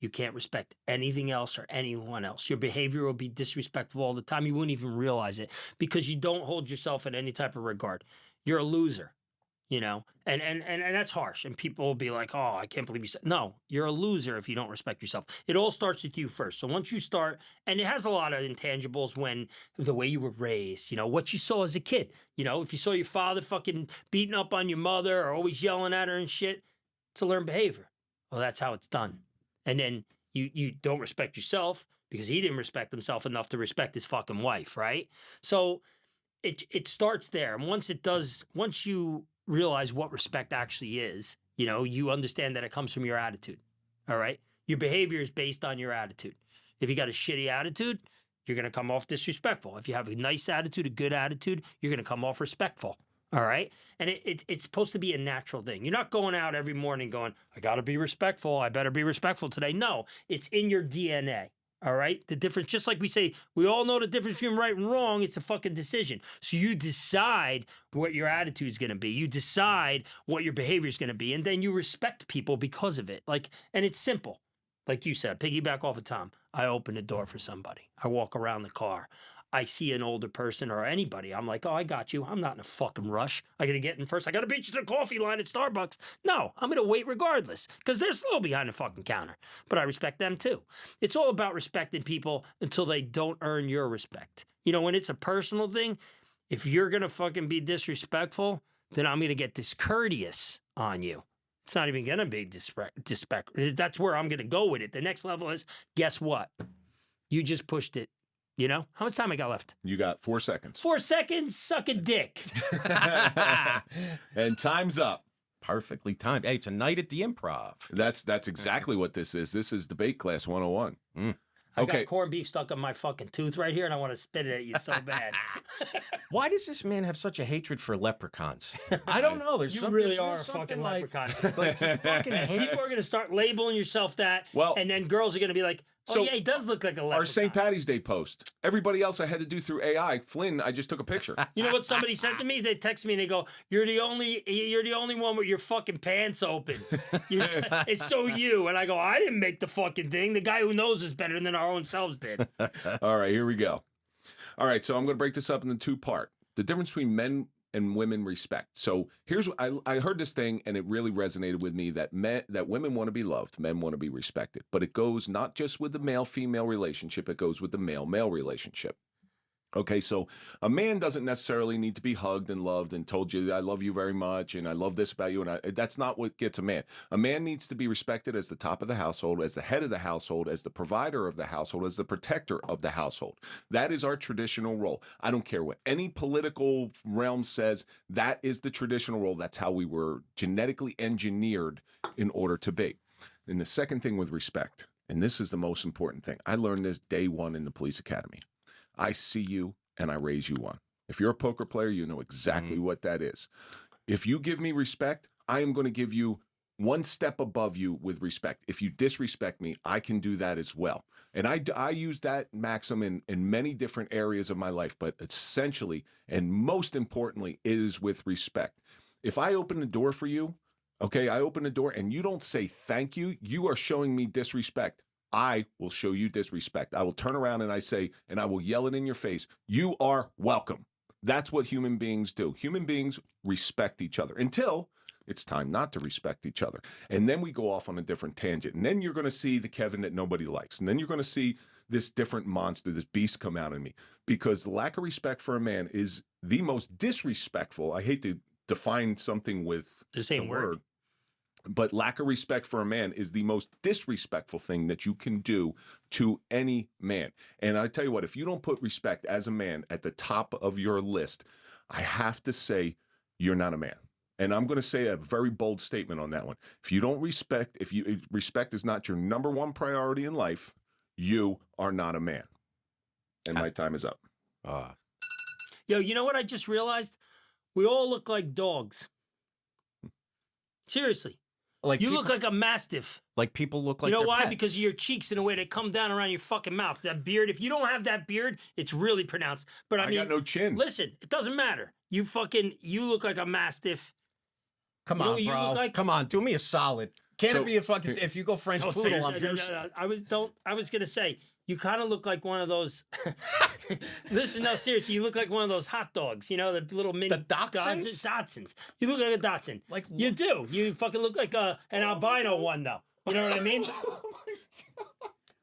you can't respect anything else or anyone else. Your behavior will be disrespectful all the time. You wouldn't even realize it because you don't hold yourself in any type of regard. You're a loser, and that's harsh. And people will be like, "Oh, I can't believe you said." No, you're a loser if you don't respect yourself. It all starts with you first. So once you start, and it has a lot of intangibles when the way you were raised, what you saw as a kid. If you saw your father fucking beating up on your mother or always yelling at her and shit, it's a learned behavior. Well, that's how it's done. And then you don't respect yourself because he didn't respect himself enough to respect his fucking wife, right? So it starts there. And once you realize what respect actually is, you understand that it comes from your attitude, all right? Your behavior is based on your attitude. If you got a shitty attitude, you're going to come off disrespectful. If you have a nice attitude, a good attitude, you're going to come off respectful. All right. And it's supposed to be a natural thing. You're not going out every morning going, I got to be respectful. I better be respectful today. No, it's in your DNA. All right. The difference, just like we say, we all know the difference between right and wrong. It's a fucking decision. So you decide what your attitude is going to be. You decide what your behavior is going to be. And then you respect people because of it. And it's simple. Like you said, piggyback off of Tom. I open the door for somebody. I walk around the car. I see an older person or anybody. I'm like, oh, I got you. I'm not in a fucking rush. I got to get in first. I got to beat you to the coffee line at Starbucks. No, I'm going to wait regardless because they're slow behind the fucking counter. But I respect them too. It's all about respecting people until they don't earn your respect. When it's a personal thing, if you're going to fucking be disrespectful, then I'm going to get discourteous on you. It's not even going to be disrespect. That's where I'm going to go with it. The next level is, guess what? You just pushed it. How much time I got left? You got 4 seconds. 4 seconds, suck a dick. And time's up. Perfectly timed. Hey, it's a night at the Improv. That's exactly what this is. This is Debate Class 101. I got corned beef stuck on my fucking tooth right here, and I want to spit it at you so bad. Why does this man have such a hatred for leprechauns? I don't know. You really are a fucking leprechaun. Like you fucking hate People are going to start labeling yourself that, Well, and then girls are going to be like, oh, so yeah, he does look like a leprechaun. Our St. Patty's Day post. Everybody else I had to do through AI. Flynn, I just took a picture. You know what somebody said to me? They text me and they go, "You're the only one with your fucking pants open. It's so you." And I go, "I didn't make the fucking thing. The guy who knows is better than our own selves did." All right, here we go. All right, so I'm going to break this up into 2 parts. The difference between men and women respect. So here's what I heard this thing and it really resonated with me that women want to be loved, men want to be respected. But it goes not just with the male-female relationship, it goes with the male-male relationship. Okay, so a man doesn't necessarily need to be hugged and loved and told you, I love you very much and I love this about you. And that's not what gets a man. A man needs to be respected as the top of the household, as the head of the household, as the provider of the household, as the protector of the household. That is our traditional role. I don't care what any political realm says. That is the traditional role. That's how we were genetically engineered in order to be. And the second thing with respect, and this is the most important thing. I learned this day one in the police academy. I see you and I raise you one. If you're a poker player, you know exactly what that is. If you give me respect, I am going to give you one step above you with respect. If you disrespect me, I can do that as well. And I use that maxim in many different areas of my life, but essentially and most importantly is with respect. If I open the door for you, okay, I open the door and you don't say thank you, you are showing me disrespect. I will show you disrespect. I will turn around and I will yell it in your face. You are welcome. That's what human beings do. Human beings respect each other until it's time not to respect each other. And then we go off on a different tangent. And then you're going to see the Kevin that nobody likes. And then you're going to see this different monster, this beast come out in me. Because the lack of respect for a man is the most disrespectful, I hate to define something with The same word. but lack of respect for a man is the most disrespectful thing that you can do to any man. And I tell you what, if you don't put respect as a man at the top of your list, I have to say you're not a man. And I'm going to say a very bold statement on that one. If you don't respect, if respect is not your number one priority in life, you are not a man. And my time is up. Yo, you know what I just realized? We all look like dogs. Seriously. Like You people, look like a mastiff. like people look like You know their why? pets. Because of your cheeks and the way they come down around your fucking mouth. That beard, if you don't have that beard, it's really pronounced. But I mean, got no chin. Listen, it doesn't matter. You look like a mastiff. Come You know on, what you bro. look like? Come on, do me a solid. Can't So- it be a fucking? If you go French Don't say poodle, that. I'm No, Bruce. no, no. I was gonna say you kind of look like one of those. Listen, no, seriously, you look like one of those hot dogs. You know, the little mini The Dachshunds? Dachshunds. You look like a Dachshund. Like You do. You fucking look like an albino one, though. You know what I mean?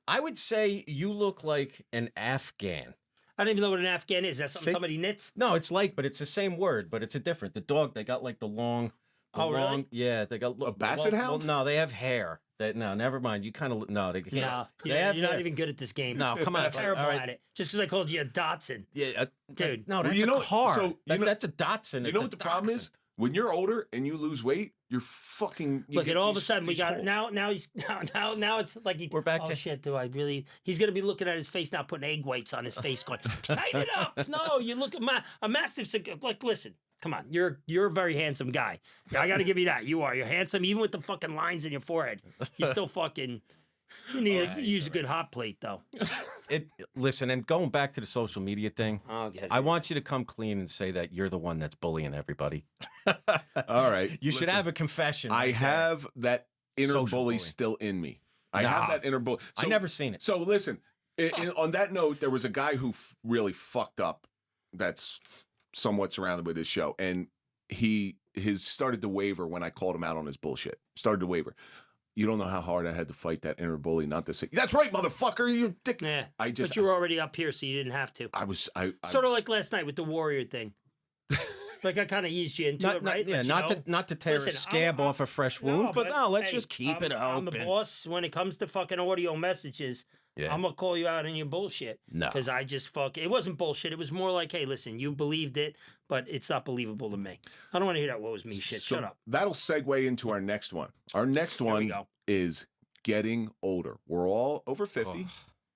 I would say you look like an Afghan. I don't even know what an Afghan is. That's something See? somebody knits. No, it's like, but it's the same word, but it's a different. The dog, they got like the long. Oh, really? Yeah, they got A basset hound? Well, no, they have hair. No, never mind. You kind of no, they can't. No, they you're have not hair. even good at this game. No, come on. You're terrible all right. at it. Just because I called you a Dotson. Yeah, Dude. No, Well, that's you know- a car. so, you know- That's a Datsun. You It's know a what the problem is? Dachshund. When you're older and you lose weight, you're fucking. You Look, get and all of a these- sudden we these got holes. now it's like We're back oh to- shit, do I really? He's gonna be looking at his face now, putting egg whites on his face, going tighten it up. No, you look at a mastiff's like listen. Come on, you're a very handsome guy. I got to give you that. You're handsome, even with the fucking lines in your forehead. You still fucking. You need to use a good hot plate though. Listen, and going back to the social media thing, Okay. I want you to come clean and say that you're the one that's bullying everybody. All right. You should listen, have a confession. I right there. have that inner Social bully bullying. still in me. I Nah. have that inner bully. I never seen it. So listen, on that note, there was a guy who really fucked up. That's somewhat surrounded with his show, and his started to waver when I called him out on his bullshit. Started to waver. You don't know how hard I had to fight that inner bully not to say, "That's right, motherfucker, you dick." Yeah, but you were already up here, so you didn't have to. I Sort of like last night with the warrior thing. Like I kind of eased you into it, right? Yeah, Let you know. not to tear Listen, a scab I'm- off a fresh wound, but no, let's hey, just keep it I'm open. the boss when it comes to fucking audio messages. Yeah. I'm gonna call you out on your bullshit. No. because I just it wasn't bullshit. It was more like, hey, listen, you believed it, but it's not believable to me. I don't want to hear that "woe is me" shit. So Shut up. That'll segue into our next one. Our next we one go. is getting older. We're all over 50.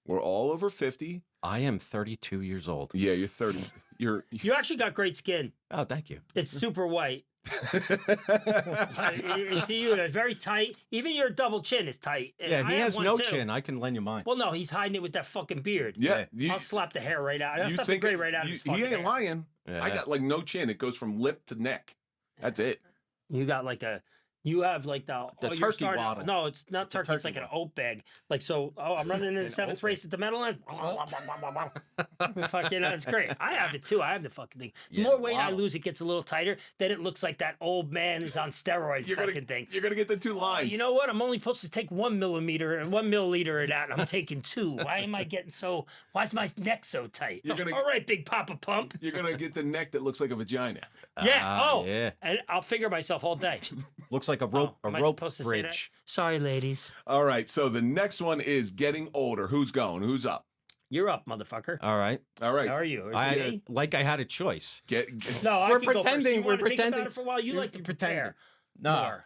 We're all over 50. I am 32 years old. Yeah, you're 30. You're You actually got great skin. Oh, thank you. It's super white. You see, you're very tight. Even your double chin is tight. And Yeah, I he have has one no too. chin. I can lend you mine. Well, no, he's hiding it with that fucking beard. yeah. You, I'll slap the hair right out. That's you not the think gray right out of his he fucking ain't hair. lying. Yeah. I got like no chin. It goes from lip to neck. That's it. You got like you have like the The you're turkey starting- waddle. No, it's not It's a turkey. It's turkey like an oat bag. Like so. Oh, I'm running in the seventh oat race at the Meadowlands. Fucking, that's great. I have it too. I have the fucking thing. The Yeah, more weight I waddle. lose, it gets a little tighter. Then it looks like that old man is on steroids. You're fucking gonna, thing. you're gonna get the two lines. You know what? I'm only supposed to take 1 millimeter and 1 milliliter of that. And I'm taking 2. Why am I getting so? Why is my neck so tight? You're gonna- All right, Big Papa Pump. You're gonna get the neck that looks like a vagina. Yeah. Ah, Oh. yeah. And I'll figure myself all day. Looks like a rope, Am I a rope supposed to say that? bridge. Sorry, ladies. All right. So the next one is getting older. Who's going? Who's up? You're up, motherfucker. All right. All right. How are you? Is it I me? like I had a choice. Get No, I We're can go first. pretending- You we're wanna think about pretending- it for a while. You you're like to pretending. prepare. No. More.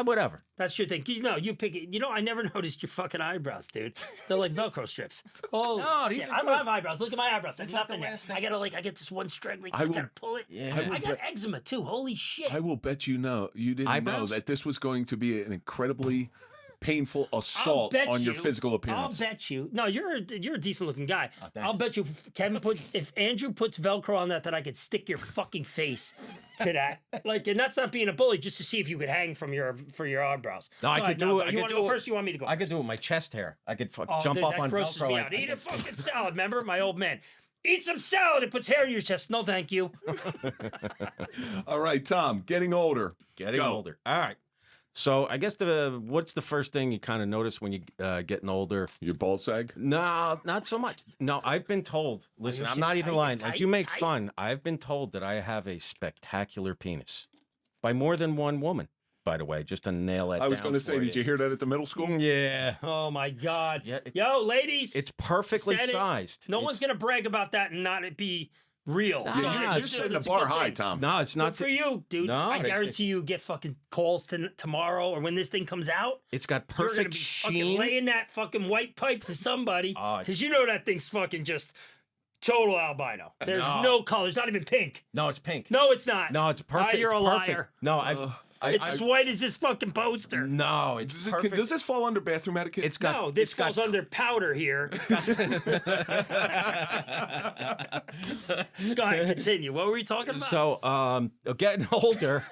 Whatever. That's your thing. You know, you pick it. You know, I never noticed your fucking eyebrows, dude. They're like Velcro strips. Oh, No, these shit. are I don't good. have eyebrows. Look at my eyebrows. There's These are the nothing there. last thing. I get this one straggly. I I will- gotta pull it. Yeah. I got eczema too. Holy shit. I will bet you didn't Eyebrows? know that this was going to be an incredibly painful assault bet on your you- physical appearance. I'll bet you. No, you're a decent looking guy. thanks. I'll bet you. If Andrew puts Velcro on that I could stick your fucking face to that. Like, and that's not being a bully, just to see if you could hang from your eyebrows. No, I Go could ahead, do no, it. but I You could want to do go it. first? Or you want me to go? I could do it with my chest hair. I could Oh, jump dude, up that on grosses Velcro. me like- out. Eat a fucking salad. Remember, my old man. Eat some salad. It puts hair in your chest. No, thank you. All right, Tom, getting older. Getting Go. older. All right. So I guess what's the first thing you kind of notice when you getting older? Your ball sag? No, not so much. No, I've been told. Listen, your I'm not shit's even tight, lying. it's Like tight, you make tight. fun. I've been told that I have a spectacular penis by more than one woman. By the way, just to nail that. I was going to say, did you hear that at the middle school? Yeah. Oh my God. Yeah, Yo, ladies. It's perfectly said it. sized. No one's gonna brag about that and not it be real. Nah, So yeah, it's You're just- setting the it's a bar good high, thing. Tom. No, it's Good not. for you, dude. No, I they say- guarantee you get fucking calls tomorrow or when this thing comes out. It's got You're gonna perfect be fucking sheen. laying that fucking white pipe to somebody Oh, it's- because you know that thing's fucking just total albino. There's No. no color. It's not even pink. No, it's pink. No, it's not. No, it's perfect. you're it's a perfect. liar. No, It's as white as this fucking poster. No, it's Does, perfect. does this fall under bathroom etiquette? It's got. No, this it's got- falls under powder here. Go ahead, continue. What were we talking about? So, getting older,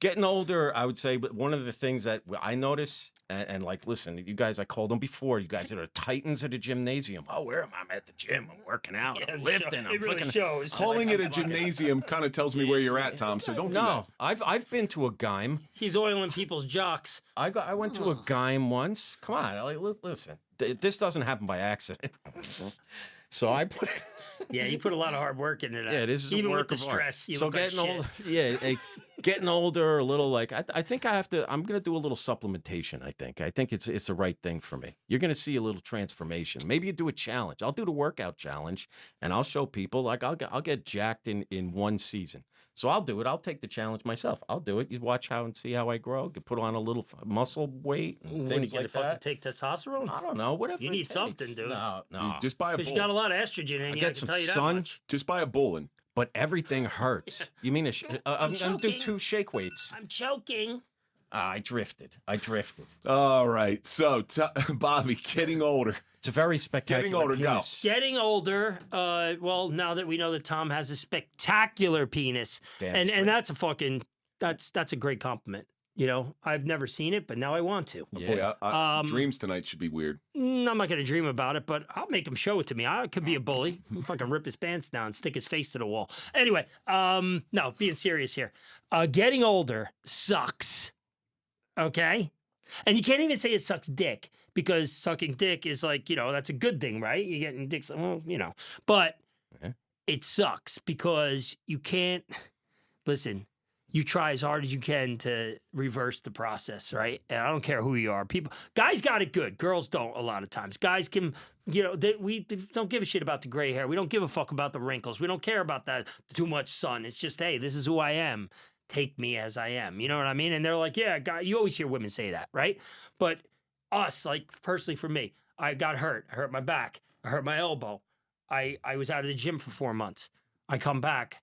getting older, I would say, but one of the things that I notice, and like, listen, you guys, I called them before. You guys are the titans of the gymnasium. Oh, where am I? I'm at the gym. I'm working out. I'm lifting. I'm it really fucking. shows. Calling it a gymnasium kind of tells me where you're at, Tom. So don't do No, that. I've been to a gym. He's oiling people's jocks. I went to a gym once. Come on, like, listen, this doesn't happen by accident. So I put. Yeah, you put a lot of hard work into that. Yeah, this is even a work with the of art. stress. You So look like getting shit. older, yeah, getting older, a little like I think I have to. I'm gonna do a little supplementation. I think it's the right thing for me. You're gonna see a little transformation. Maybe you do a challenge. I'll do the workout challenge, and I'll show people like I'll get jacked in one season. So I'll do it. I'll take the challenge myself. I'll do it. You watch how and see how I grow. Get put on a little muscle weight and What are you things gonna like fucking that. take testosterone? I don't know. Whatever. You it need takes. something, dude. No. Just buy a Because bull. you got a lot of estrogen in you. I get can some tell you that sun. much. Just buy a bullin. But everything hurts. You mean I'm gonna do joking. 2 shake weights. I'm choking. I drifted. All right. So, Bobby, getting older. It's a very spectacular Getting older, go. penis. Getting older, well, now that we know that Tom has a spectacular penis, Damn and straight. that's a fucking that's a great compliment. You know, I've never seen it, but now I want to. Yeah. Boy, dreams tonight should be weird. I'm not gonna dream about it, but I'll make him show it to me. I could be a bully. I'll fucking rip his pants down, stick his face to the wall. Anyway, no, being serious here. Getting older sucks. Okay? And you can't even say it sucks dick because sucking dick is like, you know, that's a good thing, right? You're getting dicks, well, you know. But Yeah. it sucks because you can't listen. You try as hard as you can to reverse the process, right? And I don't care who you are. Guys got it good. Girls don't a lot of times. Guys can, you know, we don't give a shit about the gray hair. We don't give a fuck about the wrinkles. We don't care about that too much sun. It's just, hey, this is who I am. Take me as I am. You know what I mean? And they're like, yeah, God, you always hear women say that, right? But us, like personally for me, I got hurt. I hurt my back. I hurt my elbow. I was out of the gym for 4 months. I come back.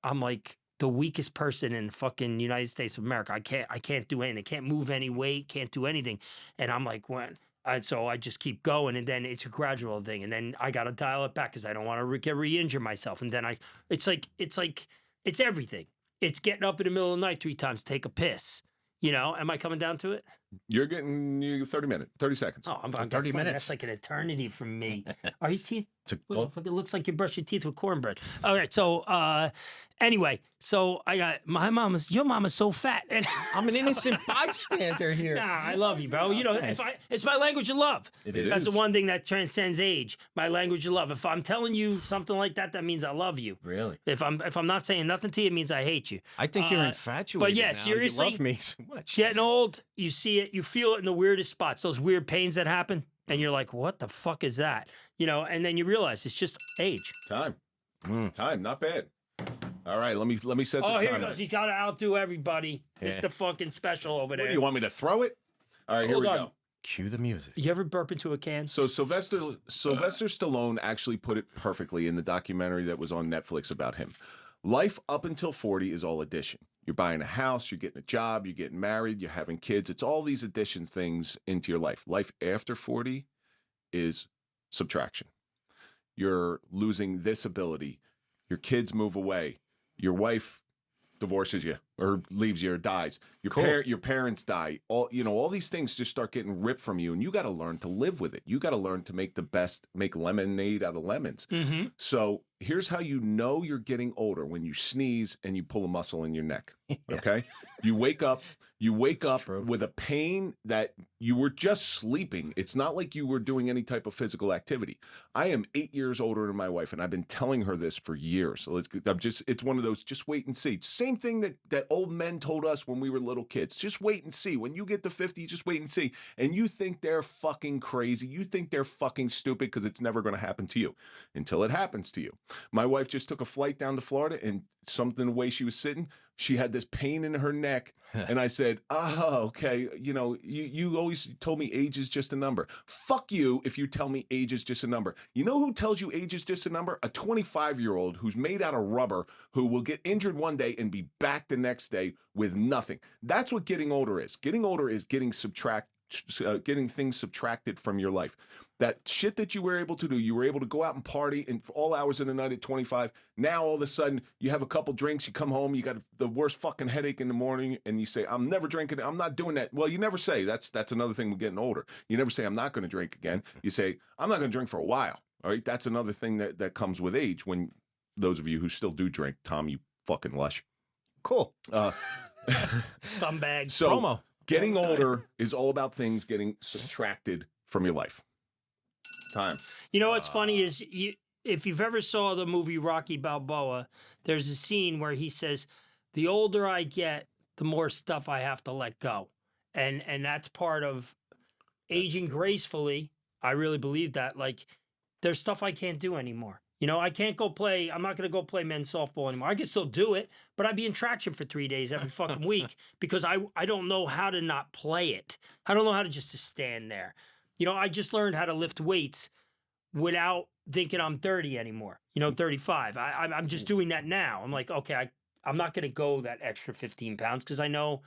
I'm like the weakest person in fucking United States of America. I can't do anything. Can't move any weight. Can't do anything. And I'm like, when? So I just keep going, and then it's a gradual thing. And then I got to dial it back because I don't want to get re-injure myself. And then it's everything. It's getting up in the middle of the night 3 times to take a piss. You know, am I coming down to it? You're getting 30 seconds. Oh, I'm 30 minutes. That's like an eternity from me. Are your teeth? It's Well, it looks like you brush your teeth with cornbread. All right, so anyway, so I got your mama's so fat, and I'm an innocent bystander here. Nah, I love you, bro. You know, it's my language of love. is. That's the one thing that transcends age. My language of love. If I'm telling you something like that, that means I love you. Really? If I'm not saying nothing to you, it means I hate you. I think you're infatuated. but yeah, now. seriously, you love me so much. Getting old, you see it, you feel it in the weirdest spots. Those weird pains that happen, and you're like, "What the fuck is that?" You know, and then you realize it's just age. Time. Time. Not bad. All right. Let me set the Oh, time. here he goes. He's got to outdo everybody. It's Yeah. the fucking special over there. What, do you want me to throw it? All right. Here Hold we on. go. Cue the music. You ever burp into a can? So Sylvester Stallone actually put it perfectly in the documentary that was on Netflix about him. Life up until 40 is all addition. You're buying a house, you're getting a job, you're getting married, you're having kids. It's all these addition things into your life. Life after 40 is subtraction. You're losing this ability. Your kids move away. Your wife divorces you or leaves you or dies. Your parents die. All these things just start getting ripped from you, and you got to learn to live with it. You got to learn to make lemonade out of lemons. Mm-hmm. So here's how you know you're getting older: when you sneeze and you pull a muscle in your neck. Okay, you wake up true. with a pain that you were just sleeping. It's not like you were doing any type of physical activity. I am 8 years older than my wife, and I've been telling her this for years. So it's one of those, just wait and see. Same thing that old men told us when we were little kids. Just wait and see. When you get to 50, just wait and see. And you think they're fucking crazy. You think they're fucking stupid because it's never going to happen to you until it happens to you. My wife just took a flight down to Florida, and something, the way she was sitting, she had this pain in her neck. And I said, okay, you always told me age is just a number. Fuck you if you tell me age is just a number. You know who tells you age is just a number? A 25-year-old who's made out of rubber, who will get injured one day and be back the next day with nothing. That's what getting older is. Getting older is getting things subtracted from your life. That shit that you were able to do, you were able to go out and party in all hours of the night at 25. Now all of a sudden you have a couple drinks, you come home, you got the worst fucking headache in the morning, and you say, I'm never drinking, I'm not doing that. Well, you never say, that's another thing with getting older. You never say, I'm not going to drink again. You say, I'm not going to drink for a while. All right, that's another thing that comes with age. When those of you who still do drink, Tom, you fucking lush. Cool. Scumbag. So Promo. Getting older is all about things getting subtracted from your life. Time. You know what's funny is if you've ever saw the movie Rocky Balboa, there's a scene where he says, "The older I get, the more stuff I have to let go," and that's part of aging gracefully. I really believe that. Like, there's stuff I can't do anymore. I can't go play. I'm not going to go play men's softball anymore. I can still do it, but I'd be in traction for 3 days every fucking week because I don't know how to not play it. I don't know how to just to stand there. I just learned how to lift weights without thinking I'm 30 anymore. 35. I'm just doing that now. I'm like, okay, I'm not going to go that extra 15 pounds because I know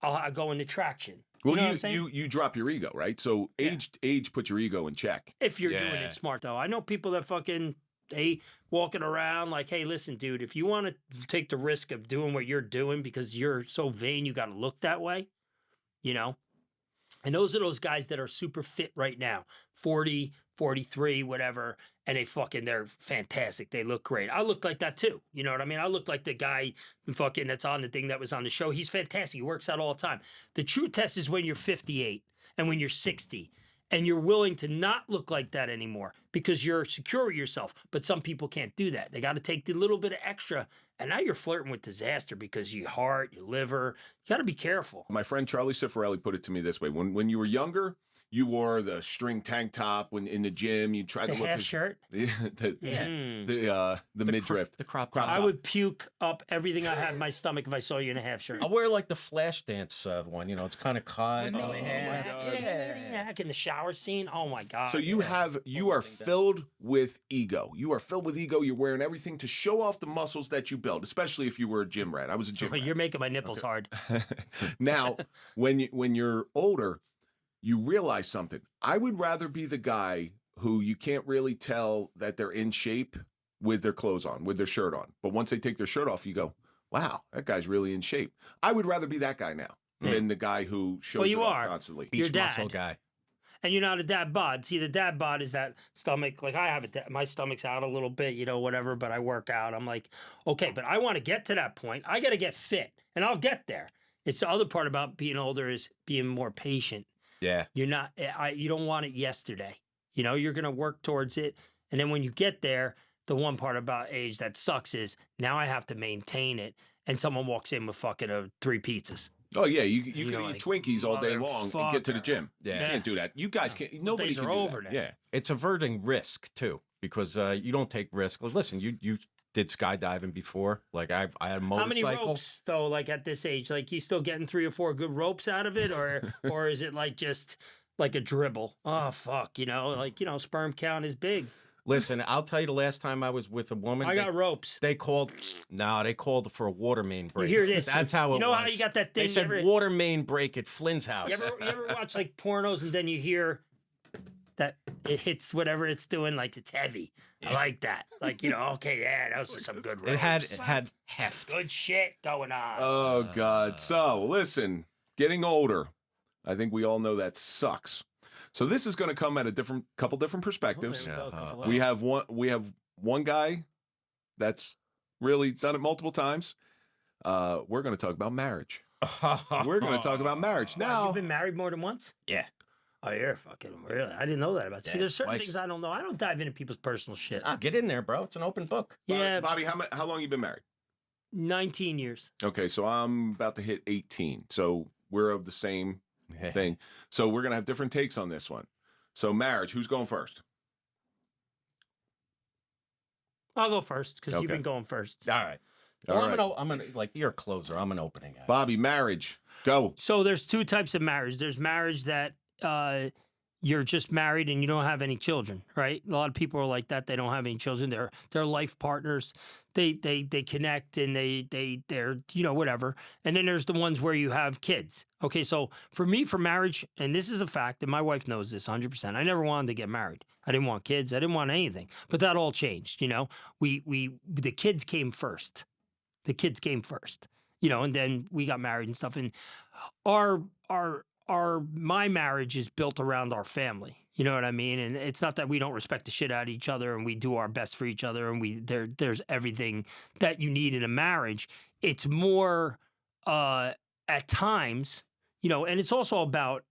I'll go into traction. Well, you drop your ego, right? So age puts your ego in check. If you're doing it smart, though. I know people that fucking, they walking around like, hey, listen, dude, if you want to take the risk of doing what you're doing because you're so vain, you got to look that way, And those are those guys that are super fit right now, 40, 43, whatever, and they're fantastic. They look great. I look like that too. You know what I mean? I look like the guy fucking that's on the thing that was on the show. He's fantastic. He works out all the time. The true test is when you're 58 and when you're 60 and you're willing to not look like that anymore because you're secure with yourself. But some people can't do that. They got to take the little bit of extra. And now you're flirting with disaster because your heart, your liver, you got to be careful. My friend Charlie Cifarelli put it to me this way. When you were younger, you wore the string tank top when in the gym. You tried to look half shirt. The midriff, the crop top. I would puke up everything I had in my stomach if I saw you in a half shirt. I'll wear like the flash dance one. It's kind of cut. In the shower scene. Oh my god. So you are filled with ego. You are filled with ego. You're wearing everything to show off the muscles that you build, especially if you were a gym rat. I was a gym rat. You're making my nipples hard. Now, when you're older, you realize something. I would rather be the guy who you can't really tell that they're in shape with their clothes on, with their shirt on. But once they take their shirt off, you go, wow, that guy's really in shape. I would rather be that guy now than the guy who shows it off constantly. You're Beach muscle guy. And you're not a dad bod. See, the dad bod is that stomach. Like I have my stomach's out a little bit, whatever, but I work out. I'm like, okay, but I want to get to that point. I got to get fit, and I'll get there. It's the other part about being older is being more patient. Yeah. You're not, you don't want it yesterday. You're going to work towards it. And then when you get there, the one part about age that sucks is now I have to maintain it. And someone walks in with fucking 3 pizzas. Oh, yeah. You can eat Twinkies all day long and get to the gym. Yeah. You can't do that. You guys can't. Nobody days can are do over that. now. Yeah. It's averting risk, too, because you don't take risk. Well, listen, you did skydiving before. Like I had a motorcycle. How many ropes though? Like at this age, like you still getting 3 or 4 good ropes out of it, or is it like just like a dribble? Oh fuck, sperm count is big. Listen, I'll tell you the last time I was with a woman. I got ropes. They called for a water main break. You hear this? That's how it was. You know how you got that thing? They said water main break at Flynn's house. You ever watch like pornos and then you hear that it hits whatever it's doing, like it's heavy. I like that. Like, okay, yeah, that was just some good ropes. It had heft. Good shit going on. Oh, God. So, listen, getting older, I think we all know that sucks. So this is going to come at a couple different perspectives. We have one guy that's really done it multiple times. we're going to talk about marriage. We're going to talk about marriage now. You've been married more than once? Yeah. Oh, you're fucking really. I didn't know that about you. See, Yeah, there's certain twice. things I don't know. I don't dive into people's personal shit. Get in there, bro. It's an open book. Yeah, Bobby, how long you been married? 19 years. Okay, so I'm about to hit 18. So we're of the same thing. So we're going to have different takes on this one. So marriage, who's going first? I'll go first because you've Okay. been going first. All right. All Well, right. I'm gonna like you're a closer. I'm an opening guy. Bobby, marriage, go. So there's two types of marriage. There's marriage that you're just married and you don't have any children, right? A lot of people are like that. They don't have any children. They're life partners. They connect and they're whatever. And then there's the ones where you have kids. Okay, so for me, for marriage, and this is a fact, and my wife knows this 100%. I never wanted to get married. I didn't want kids. I didn't want anything. But that all changed. The kids came first. The kids came first. And then we got married and stuff. And my marriage is built around our family. You know what I mean? And it's not that we don't respect the shit out of each other and we do our best for each other and there's everything that you need in a marriage. It's more at times, and it's also about,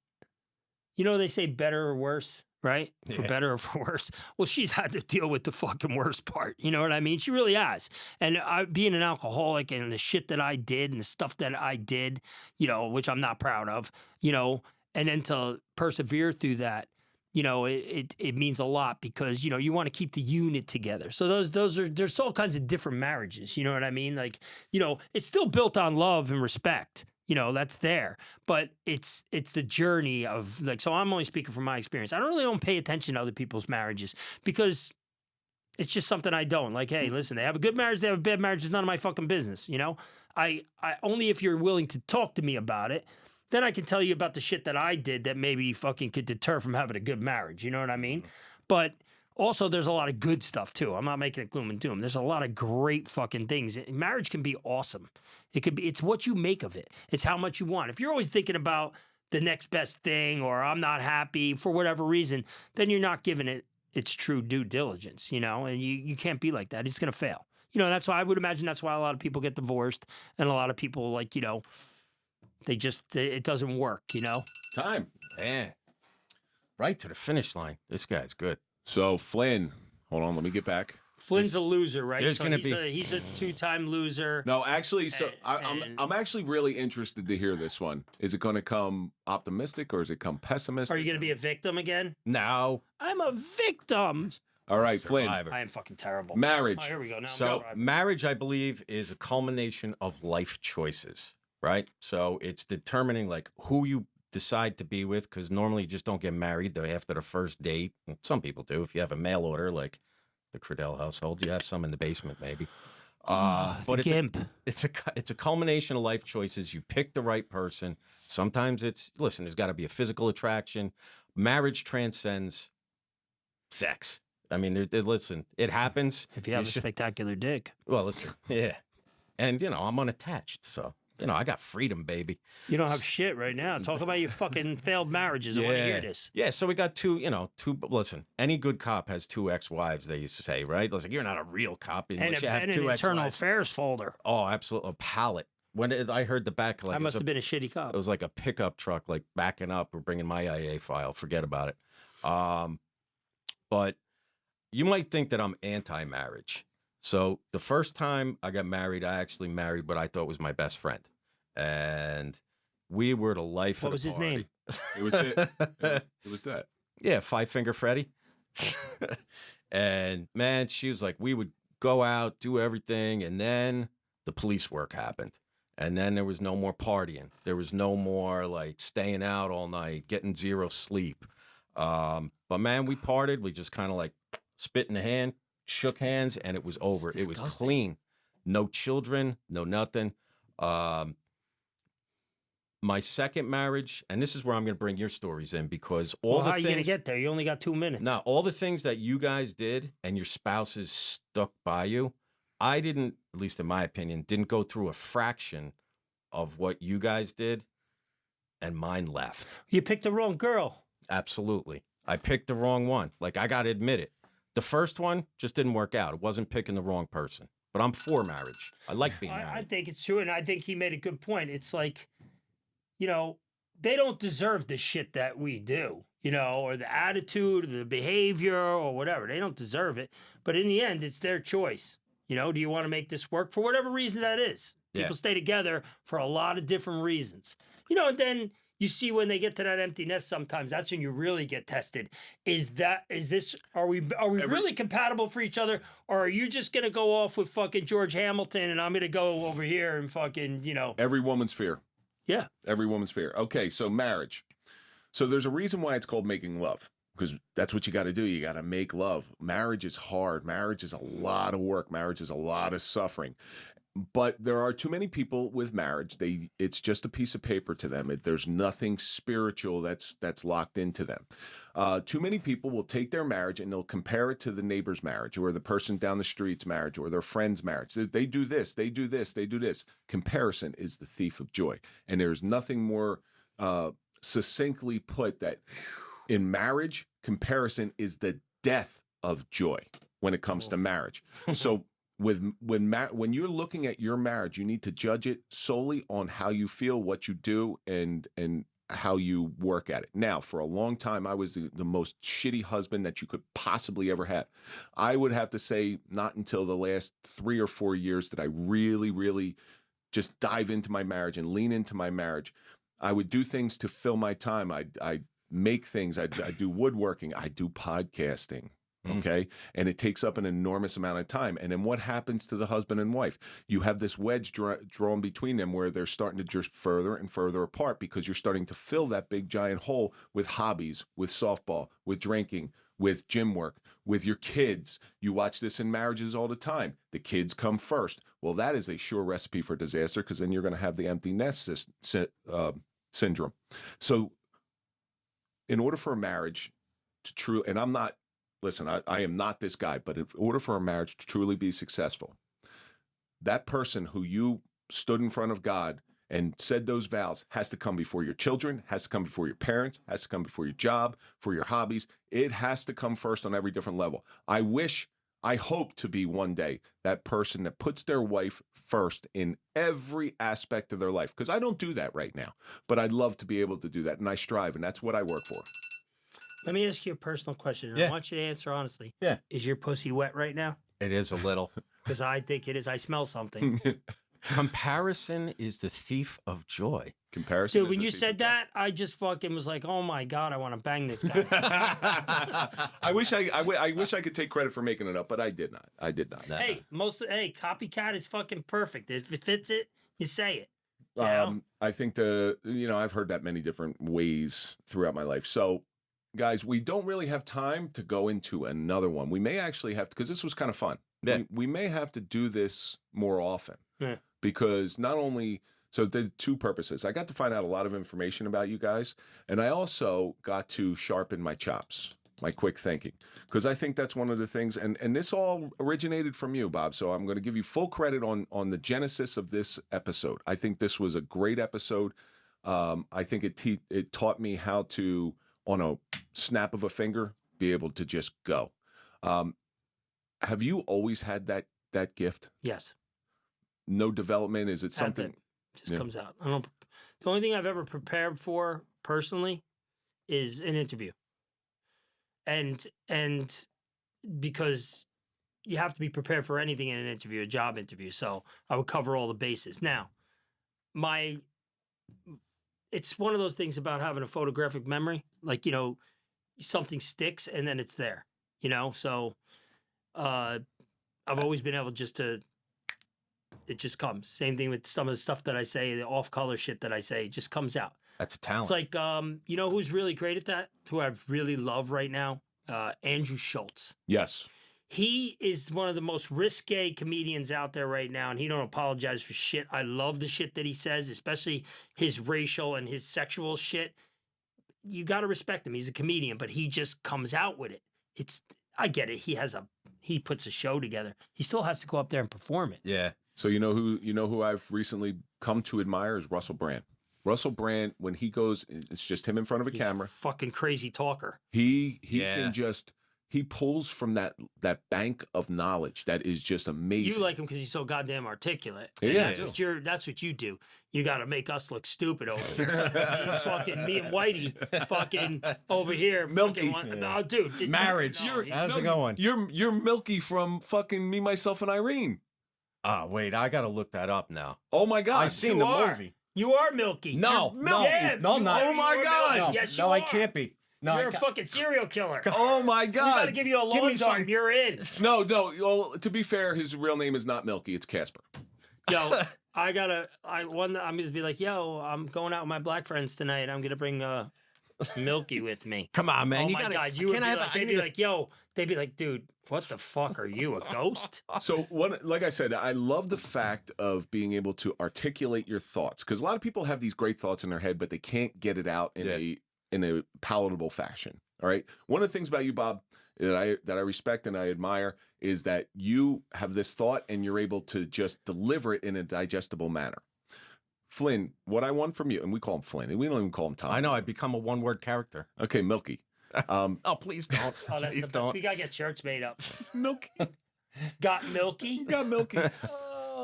they say better or worse, right? For better or for worse. Well, she's had to deal with the fucking worst part. You know what I mean? She really has. And being an alcoholic and the shit that I did and the stuff that I did, which I'm not proud of, and then to persevere through that, it means a lot because, you want to keep the unit together. So there's all kinds of different marriages. You know what I mean? Like, it's still built on love and respect. That's there, but it's the journey of like, so I'm only speaking from my experience. I don't pay attention to other people's marriages because it's just something I don't like. Hey, listen, they have a good marriage, they have a bad marriage. It's none of my fucking business. I only if you're willing to talk to me about it, then I can tell you about the shit that I did that maybe fucking could deter from having a good marriage. You know what I mean? But also, there's a lot of good stuff too. I'm not making it gloom and doom. There's a lot of great fucking things. Marriage can be awesome. It's what you make of it. It's how much you want. If you're always thinking about the next best thing or I'm not happy for whatever reason, then you're not giving it its true due diligence, and you can't be like that. It's going to fail. That's why I would imagine that's why a lot of people get divorced and a lot of people it doesn't work, Time. Yeah. Right to the finish line. This guy's good. So Flynn, hold on, let me get back. Flynn's a loser, right? There's gonna he's a two-time loser. No, actually, so And- I'm actually really interested to hear this one. Is it going to come optimistic or is it come pessimistic? Are you going to be a victim again? No. I'm a victim. All right, Flynn. Survivor. I am fucking terrible. Marriage. Oh, here we go. Now So marriage, I believe, is a culmination of life choices, right? So it's determining like who you decide to be with, because normally you just don't get married after the first date. Some people do. If you have a mail order, like the Credell household, you have some in the basement, maybe. But it's a culmination of life choices. You pick the right person. Sometimes there's got to be a physical attraction. Marriage transcends sex. I mean, listen, it happens. If you have a spectacular dick. Well, listen, yeah. And, I'm unattached, so, I got freedom, baby. You don't have shit right now. Talk about your fucking failed marriages. I want to hear this. Yeah, so we got two, listen, any good cop has two ex-wives, they used to say, right? Listen, you're not a real cop unless you have And two an internal ex-wives. affairs folder. Oh, absolutely. A pallet. When I heard the back, like, I must have been a shitty cop. it was like a pickup truck, like backing up or bringing my IA file. Forget about it. But you might think that I'm anti-marriage. So the first time I got married, I actually married what I thought was my best friend. And we were the life What of the was his party. name? It was it. It was that. Yeah, Five Finger Freddy. And man, she was like, we would go out, do everything, and then the police work happened. And then there was no more partying. There was no more like staying out all night, getting zero sleep. But man, we partied. We just kind of like spit in the hand, shook hands, and it was over. It was clean. No children, no nothing. My second marriage, and this is where I'm going to bring your stories in, because all the how things... are you going to get there? You only got 2 minutes. No, all the things that you guys did and your spouses stuck by you, I didn't, at least in my opinion, didn't go through a fraction of what you guys did, and mine left. You picked the wrong girl. Absolutely. I picked the wrong one. Like, I got to admit it. The first one just didn't work out. It wasn't picking the wrong person. but I'm for marriage. I like being married. I think it's true, and I think he made a good point. It's like, you know, they don't deserve the shit that we do, you know, or the attitude, or the behavior, or whatever. They don't deserve it. But in the end, it's their choice. You know, do you want to make this work for whatever reason that is? Yeah. People stay together for a lot of different reasons. You know, and then you see when they get to that empty nest sometimes, that's when you really get tested. Are we really compatible for each other? Or are you just going to go off with fucking George Hamilton and I'm going to go over here and fucking, you know. Every woman's fear. Yeah. Every woman's fear. Okay, so marriage. So there's a reason why it's called making love, because that's what you got to do. You got to make love. Marriage is hard. Marriage is a lot of work. Marriage is a lot of suffering. But there are too many people with marriage. It's just a piece of paper to them. There's nothing spiritual that's locked into them. Too many people will take their marriage and they'll compare it to the neighbor's marriage or the person down the street's marriage or their friend's marriage. They do this, they do this, they do this. Comparison is the thief of joy. And there's nothing more succinctly put that in marriage, comparison is the death of joy when it comes to marriage. So when you're looking at your marriage, you need to judge it solely on how you feel, what you do, and how you work at it. Now, for a long time, I was the most shitty husband that you could possibly ever have. I would have to say not until the last 3 or 4 years that I really, really just dive into my marriage and lean into my marriage. I would do things to fill my time. I'd make things. I'd do woodworking. I do podcasting. Okay. And it takes up an enormous amount of time. And then what happens to the husband and wife? You have this wedge drawn between them where they're starting to drift further and further apart because you're starting to fill that big giant hole with hobbies, with softball, with drinking, with gym work, with your kids. You watch this in marriages all the time. The kids come first. Well, that is a sure recipe for disaster because then you're going to have the empty nest syndrome. So in order for a marriage to true, and I'm not, listen, I am not this guy, but in order for a marriage to truly be successful, that person who you stood in front of God and said those vows has to come before your children, has to come before your parents, has to come before your job, for your hobbies. It has to come first on every different level. I hope to be one day that person that puts their wife first in every aspect of their life, because I don't do that right now, but I'd love to be able to do that, and I strive, and that's what I work for. Let me ask you a personal question. And Yeah. I want you to answer honestly. Yeah. Is your pussy wet right now? It is a little. Because I think it is. I smell something. Comparison is the thief of joy. Comparison. Dude, when you said that, I just fucking was like, oh my God, I want to bang this guy. I wish I could take credit for making it up, but I did not. Hey, copycat is fucking perfect. If it fits it, you say it. You know? I think I've heard that many different ways throughout my life. So, guys, we don't really have time to go into another one. We may actually have to, because this was kind of fun. Yeah. We may have to do this more often. Yeah. Because not only, so the two purposes. I got to find out a lot of information about you guys, and I also got to sharpen my chops, my quick thinking, because I think that's one of the things, and this all originated from you, Bob, so I'm going to give you full credit on the genesis of this episode. I think this was a great episode. I think it taught me how to, on a snap of a finger, be able to just go. Have you always had that gift? Yes. No development? Is it something? Just comes out. I don't. The only thing I've ever prepared for personally is an interview, and because you have to be prepared for anything in an interview, a job interview. So I would cover all the bases. Now, it's one of those things about having a photographic memory. Like, something sticks and then it's there. So I've always been able it just comes. Same thing with some of the stuff that I say, the off-color shit that I say, just comes out. That's a talent. It's like, who's really great at that? Who I really love right now? Andrew Schultz. Yes. He is one of the most risque comedians out there right now, and he don't apologize for shit. I love the shit that he says, especially his racial and his sexual shit. You got to respect him. He's a comedian, but he just comes out with it. I get it. He puts a show together. He still has to go up there and perform it. Yeah. So you know who I've recently come to admire is Russell Brand. Russell Brand, when he goes, it's just him in front of a camera. Fucking crazy talker. He can just he pulls from that bank of knowledge that is just amazing. You like him because he's so goddamn articulate. Yeah, That's what you do. You got to make us look stupid over here. me and Whitey, fucking over here, Milky. Oh, dude, it's Marriage. How's it going? You're Milky from fucking Me, Myself, and Irene. Wait, I gotta look that up now. Oh my God, I seen the are. movie. You are Milky. No, You're no, yeah, no, I'm you not. are- Oh my you are God. Milky. No, Yes, you no, are. I can't be. No, You're a fucking serial killer. Oh my We got to God. give you a Give me lawn some- dart. You're in. No. Well, to be fair, his real name is not Milky. It's Casper. Yo, I'm gonna be like, yo, I'm going out with my black friends tonight. I'm gonna bring Milky with me. Come on, man. Oh you my gotta, God, I can't have. they'd be like, yo, they'd be like, dude, what the fuck are you, a ghost? So, like I said, I love the fact of being able to articulate your thoughts, because a lot of people have these great thoughts in their head, but they can't get it out in a palatable fashion. All right. One of the things about you, Bob, that I respect and I admire is that you have this thought and you're able to just deliver it in a digestible manner. Flynn, what I want from you, and we call him Flynn, and we don't even call him Tom. I know. I become a one-word character. Okay, Milky. Oh, please don't. Oh, that's Please the best. don't. We gotta get shirts made up. Milky. Got Milky? You got Milky. I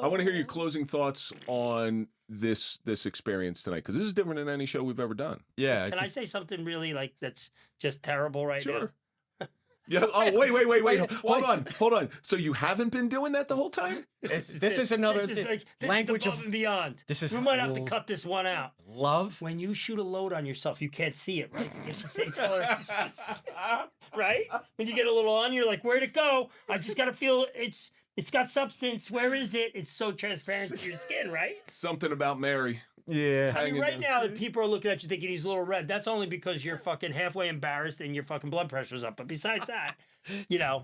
want to hear your closing thoughts on this experience tonight, because this is different than any show we've ever done. Yeah. Can I say something really like that's just terrible right now? Sure. Yeah. Oh, wait. Hold on. So you haven't been doing that the whole time? This is another This is like this language is above of and beyond. This is we might have to cut this one out. love. When you shoot a load on yourself, you can't see it, right? It's the same color as your skin, right? When you get a little on, you're like, where'd it go? I just gotta feel it's got substance. Where is it? It's so transparent to your skin, right? Something about Mary. Yeah. I mean, Hanging right down. now, people are looking at you thinking he's a little red. That's only because you're fucking halfway embarrassed and your fucking blood pressure's up. But besides that, you know,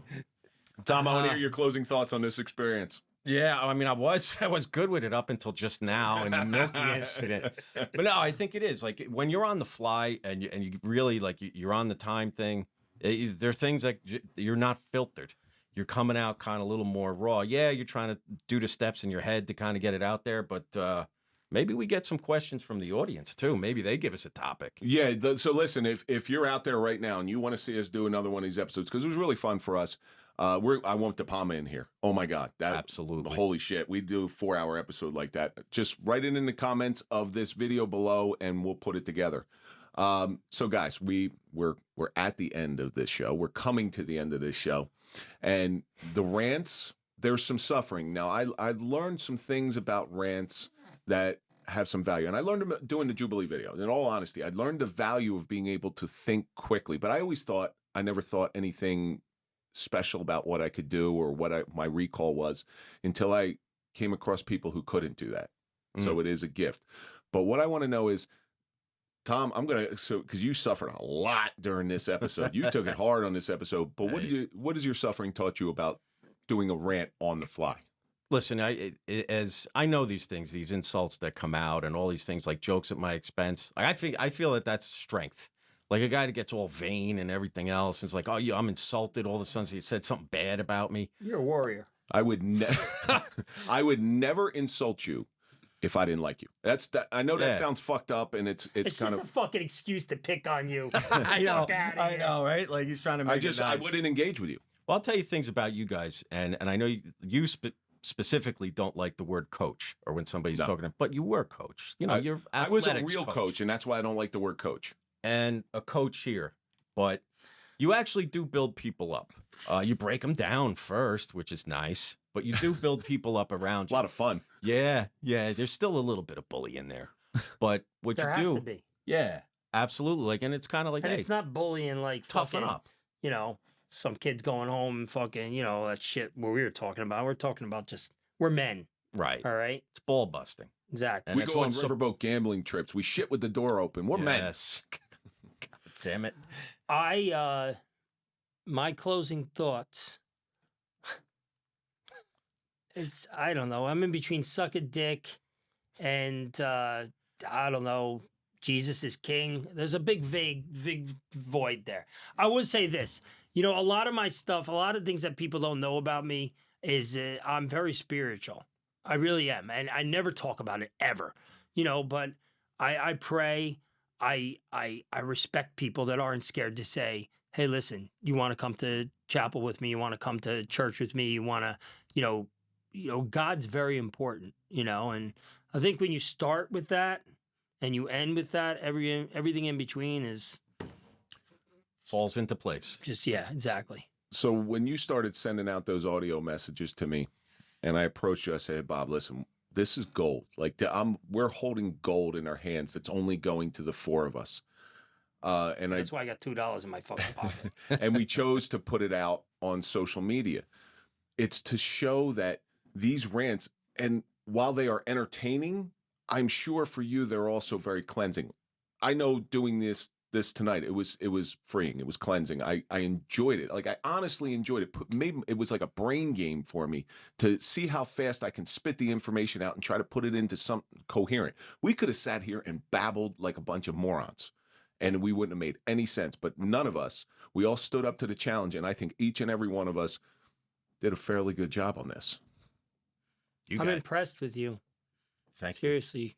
Tom, I want to hear your closing thoughts on this experience. Yeah, I mean, I was good with it up until just now and the Milky incident. But no, I think it is like when you're on the fly and you really like you're on the time thing. There are things like you're not filtered. You're coming out kind of a little more raw. Yeah, you're trying to do the steps in your head to kind of get it out there, but maybe we get some questions from the audience too. Maybe they give us a topic. Yeah. So listen, if you're out there right now and you want to see us do another one of these episodes, because it was really fun for us. I want De Palma in here. Oh my God. Absolutely. Holy shit. We do a 4-hour episode like that. Just write it in the comments of this video below and we'll put it together. So guys, we're at the end of this show. We're coming to the end of this show. And the rants, there's some suffering. Now I've learned some things about rants that have some value. And I learned them doing the Jubilee video. In all honesty, I learned the value of being able to think quickly, but I never thought anything special about what I could do or what my recall was until I came across people who couldn't do that. So it is a gift. But what I want to know is, Tom, because you suffered a lot during this episode. You took it hard on this episode. But what has your suffering taught you about doing a rant on the fly? Listen, as I know these things, these insults that come out, and all these things like jokes at my expense. Like I feel that that's strength. Like a guy that gets all vain and everything else, and it's like, oh, yeah, I'm insulted. All of a sudden, he said something bad about me. you're a warrior. I would never insult you if I didn't like you. I know that sounds fucked up, and it's It's kind just of. a fucking excuse to pick on you. I know, Fuck outta I here. know, right? Like he's trying to make it nice. I wouldn't engage with you. Well, I'll tell you things about you guys, and I know you specifically don't like the word coach or when somebody's talking, but you were coach. You know, you're I was a athletics real coach, and that's why I don't like the word coach. and a coach here, but you actually do build people up. You break them down first, which is nice, but you do build people up around A you. lot of fun. Yeah. There's still a little bit of bully in there, but what There you has do, to be. yeah, absolutely. Like, and it's kind of like, And hey, it's not bullying like toughen fucking, up. you know, some kids going home and fucking, you know, that shit where we were talking about. We're talking about just, we're men, Right. all right? It's ball busting. Exactly. And We that's go on what's so- riverboat gambling trips. We shit with the door open. We're men. Yes. God damn it. My closing thoughts. I don't know. I'm in between suck a dick and I don't know. Jesus is king. There's a big void there. I would say this. You know, a lot of my stuff, a lot of things that people don't know about me is I'm very spiritual. I really am, and I never talk about it ever. You know, but I pray. I respect people that aren't scared to say, hey, listen, you want to come to chapel with me? You want to come to church with me? You want to, God's very important, and I think when you start with that and you end with that, everything in between is falls into place. just, yeah, exactly. So when you started sending out those audio messages to me, and I approached you, I said, hey, Bob, listen, this is gold. Like we're holding gold in our hands that's only going to the four of us. And That's why I got $2 in my fucking pocket. and we chose to put it out on social media. It's to show that these rants, and while they are entertaining, I'm sure for you they're also very cleansing. I know doing this tonight, it was freeing, it was cleansing. I enjoyed it. Like I honestly enjoyed it. Maybe it was like a brain game for me to see how fast I can spit the information out and try to put it into something coherent. We could have sat here and babbled like a bunch of morons, and we wouldn't have made any sense. But none of us, we all stood up to the challenge, and I think each and every one of us did a fairly good job on this. I'm impressed with you. Thank you. Seriously.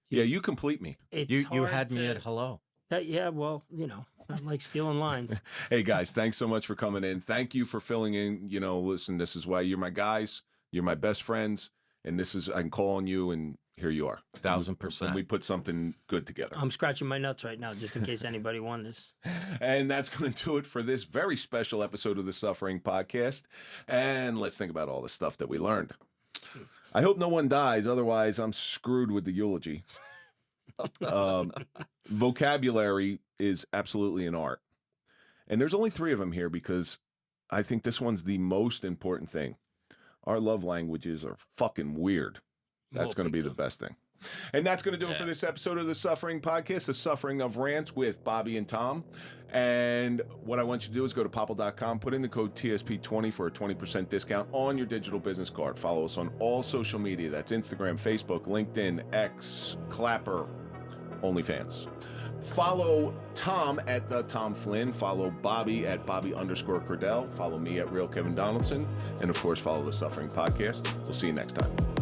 Yeah, you complete me. It's You had me at hello. Yeah, well, not like stealing lines. Hey guys, thanks so much for coming in. Thank you for filling in. Listen, this is why you're my guys. You're my best friends. And I can call on you, and here you are. 1,000%. And we put something good together. I'm scratching my nuts right now, just in case anybody wonders. And that's going to do it for this very special episode of the Suffering Podcast. And let's think about all the stuff that we learned. I hope no one dies. Otherwise, I'm screwed with the eulogy. Vocabulary is absolutely an art. And there's only 3 of them here because I think this one's the most important thing. Our love languages are fucking weird. That's going to be the best thing. And that's going to do it for this episode of the Suffering Podcast, the Suffering of Rants with Bobby and Tom. And what I want you to do is go to popple.com, put in the code TSP20 for a 20% discount on your digital business card. Follow us on all social media. That's Instagram, Facebook, LinkedIn, X, Clapper, OnlyFans. Follow Tom at the Tom Flynn. Follow Bobby at Bobby_Cordell. Follow me at Real Kevin Donaldson. And of course, follow the Suffering Podcast. We'll see you next time.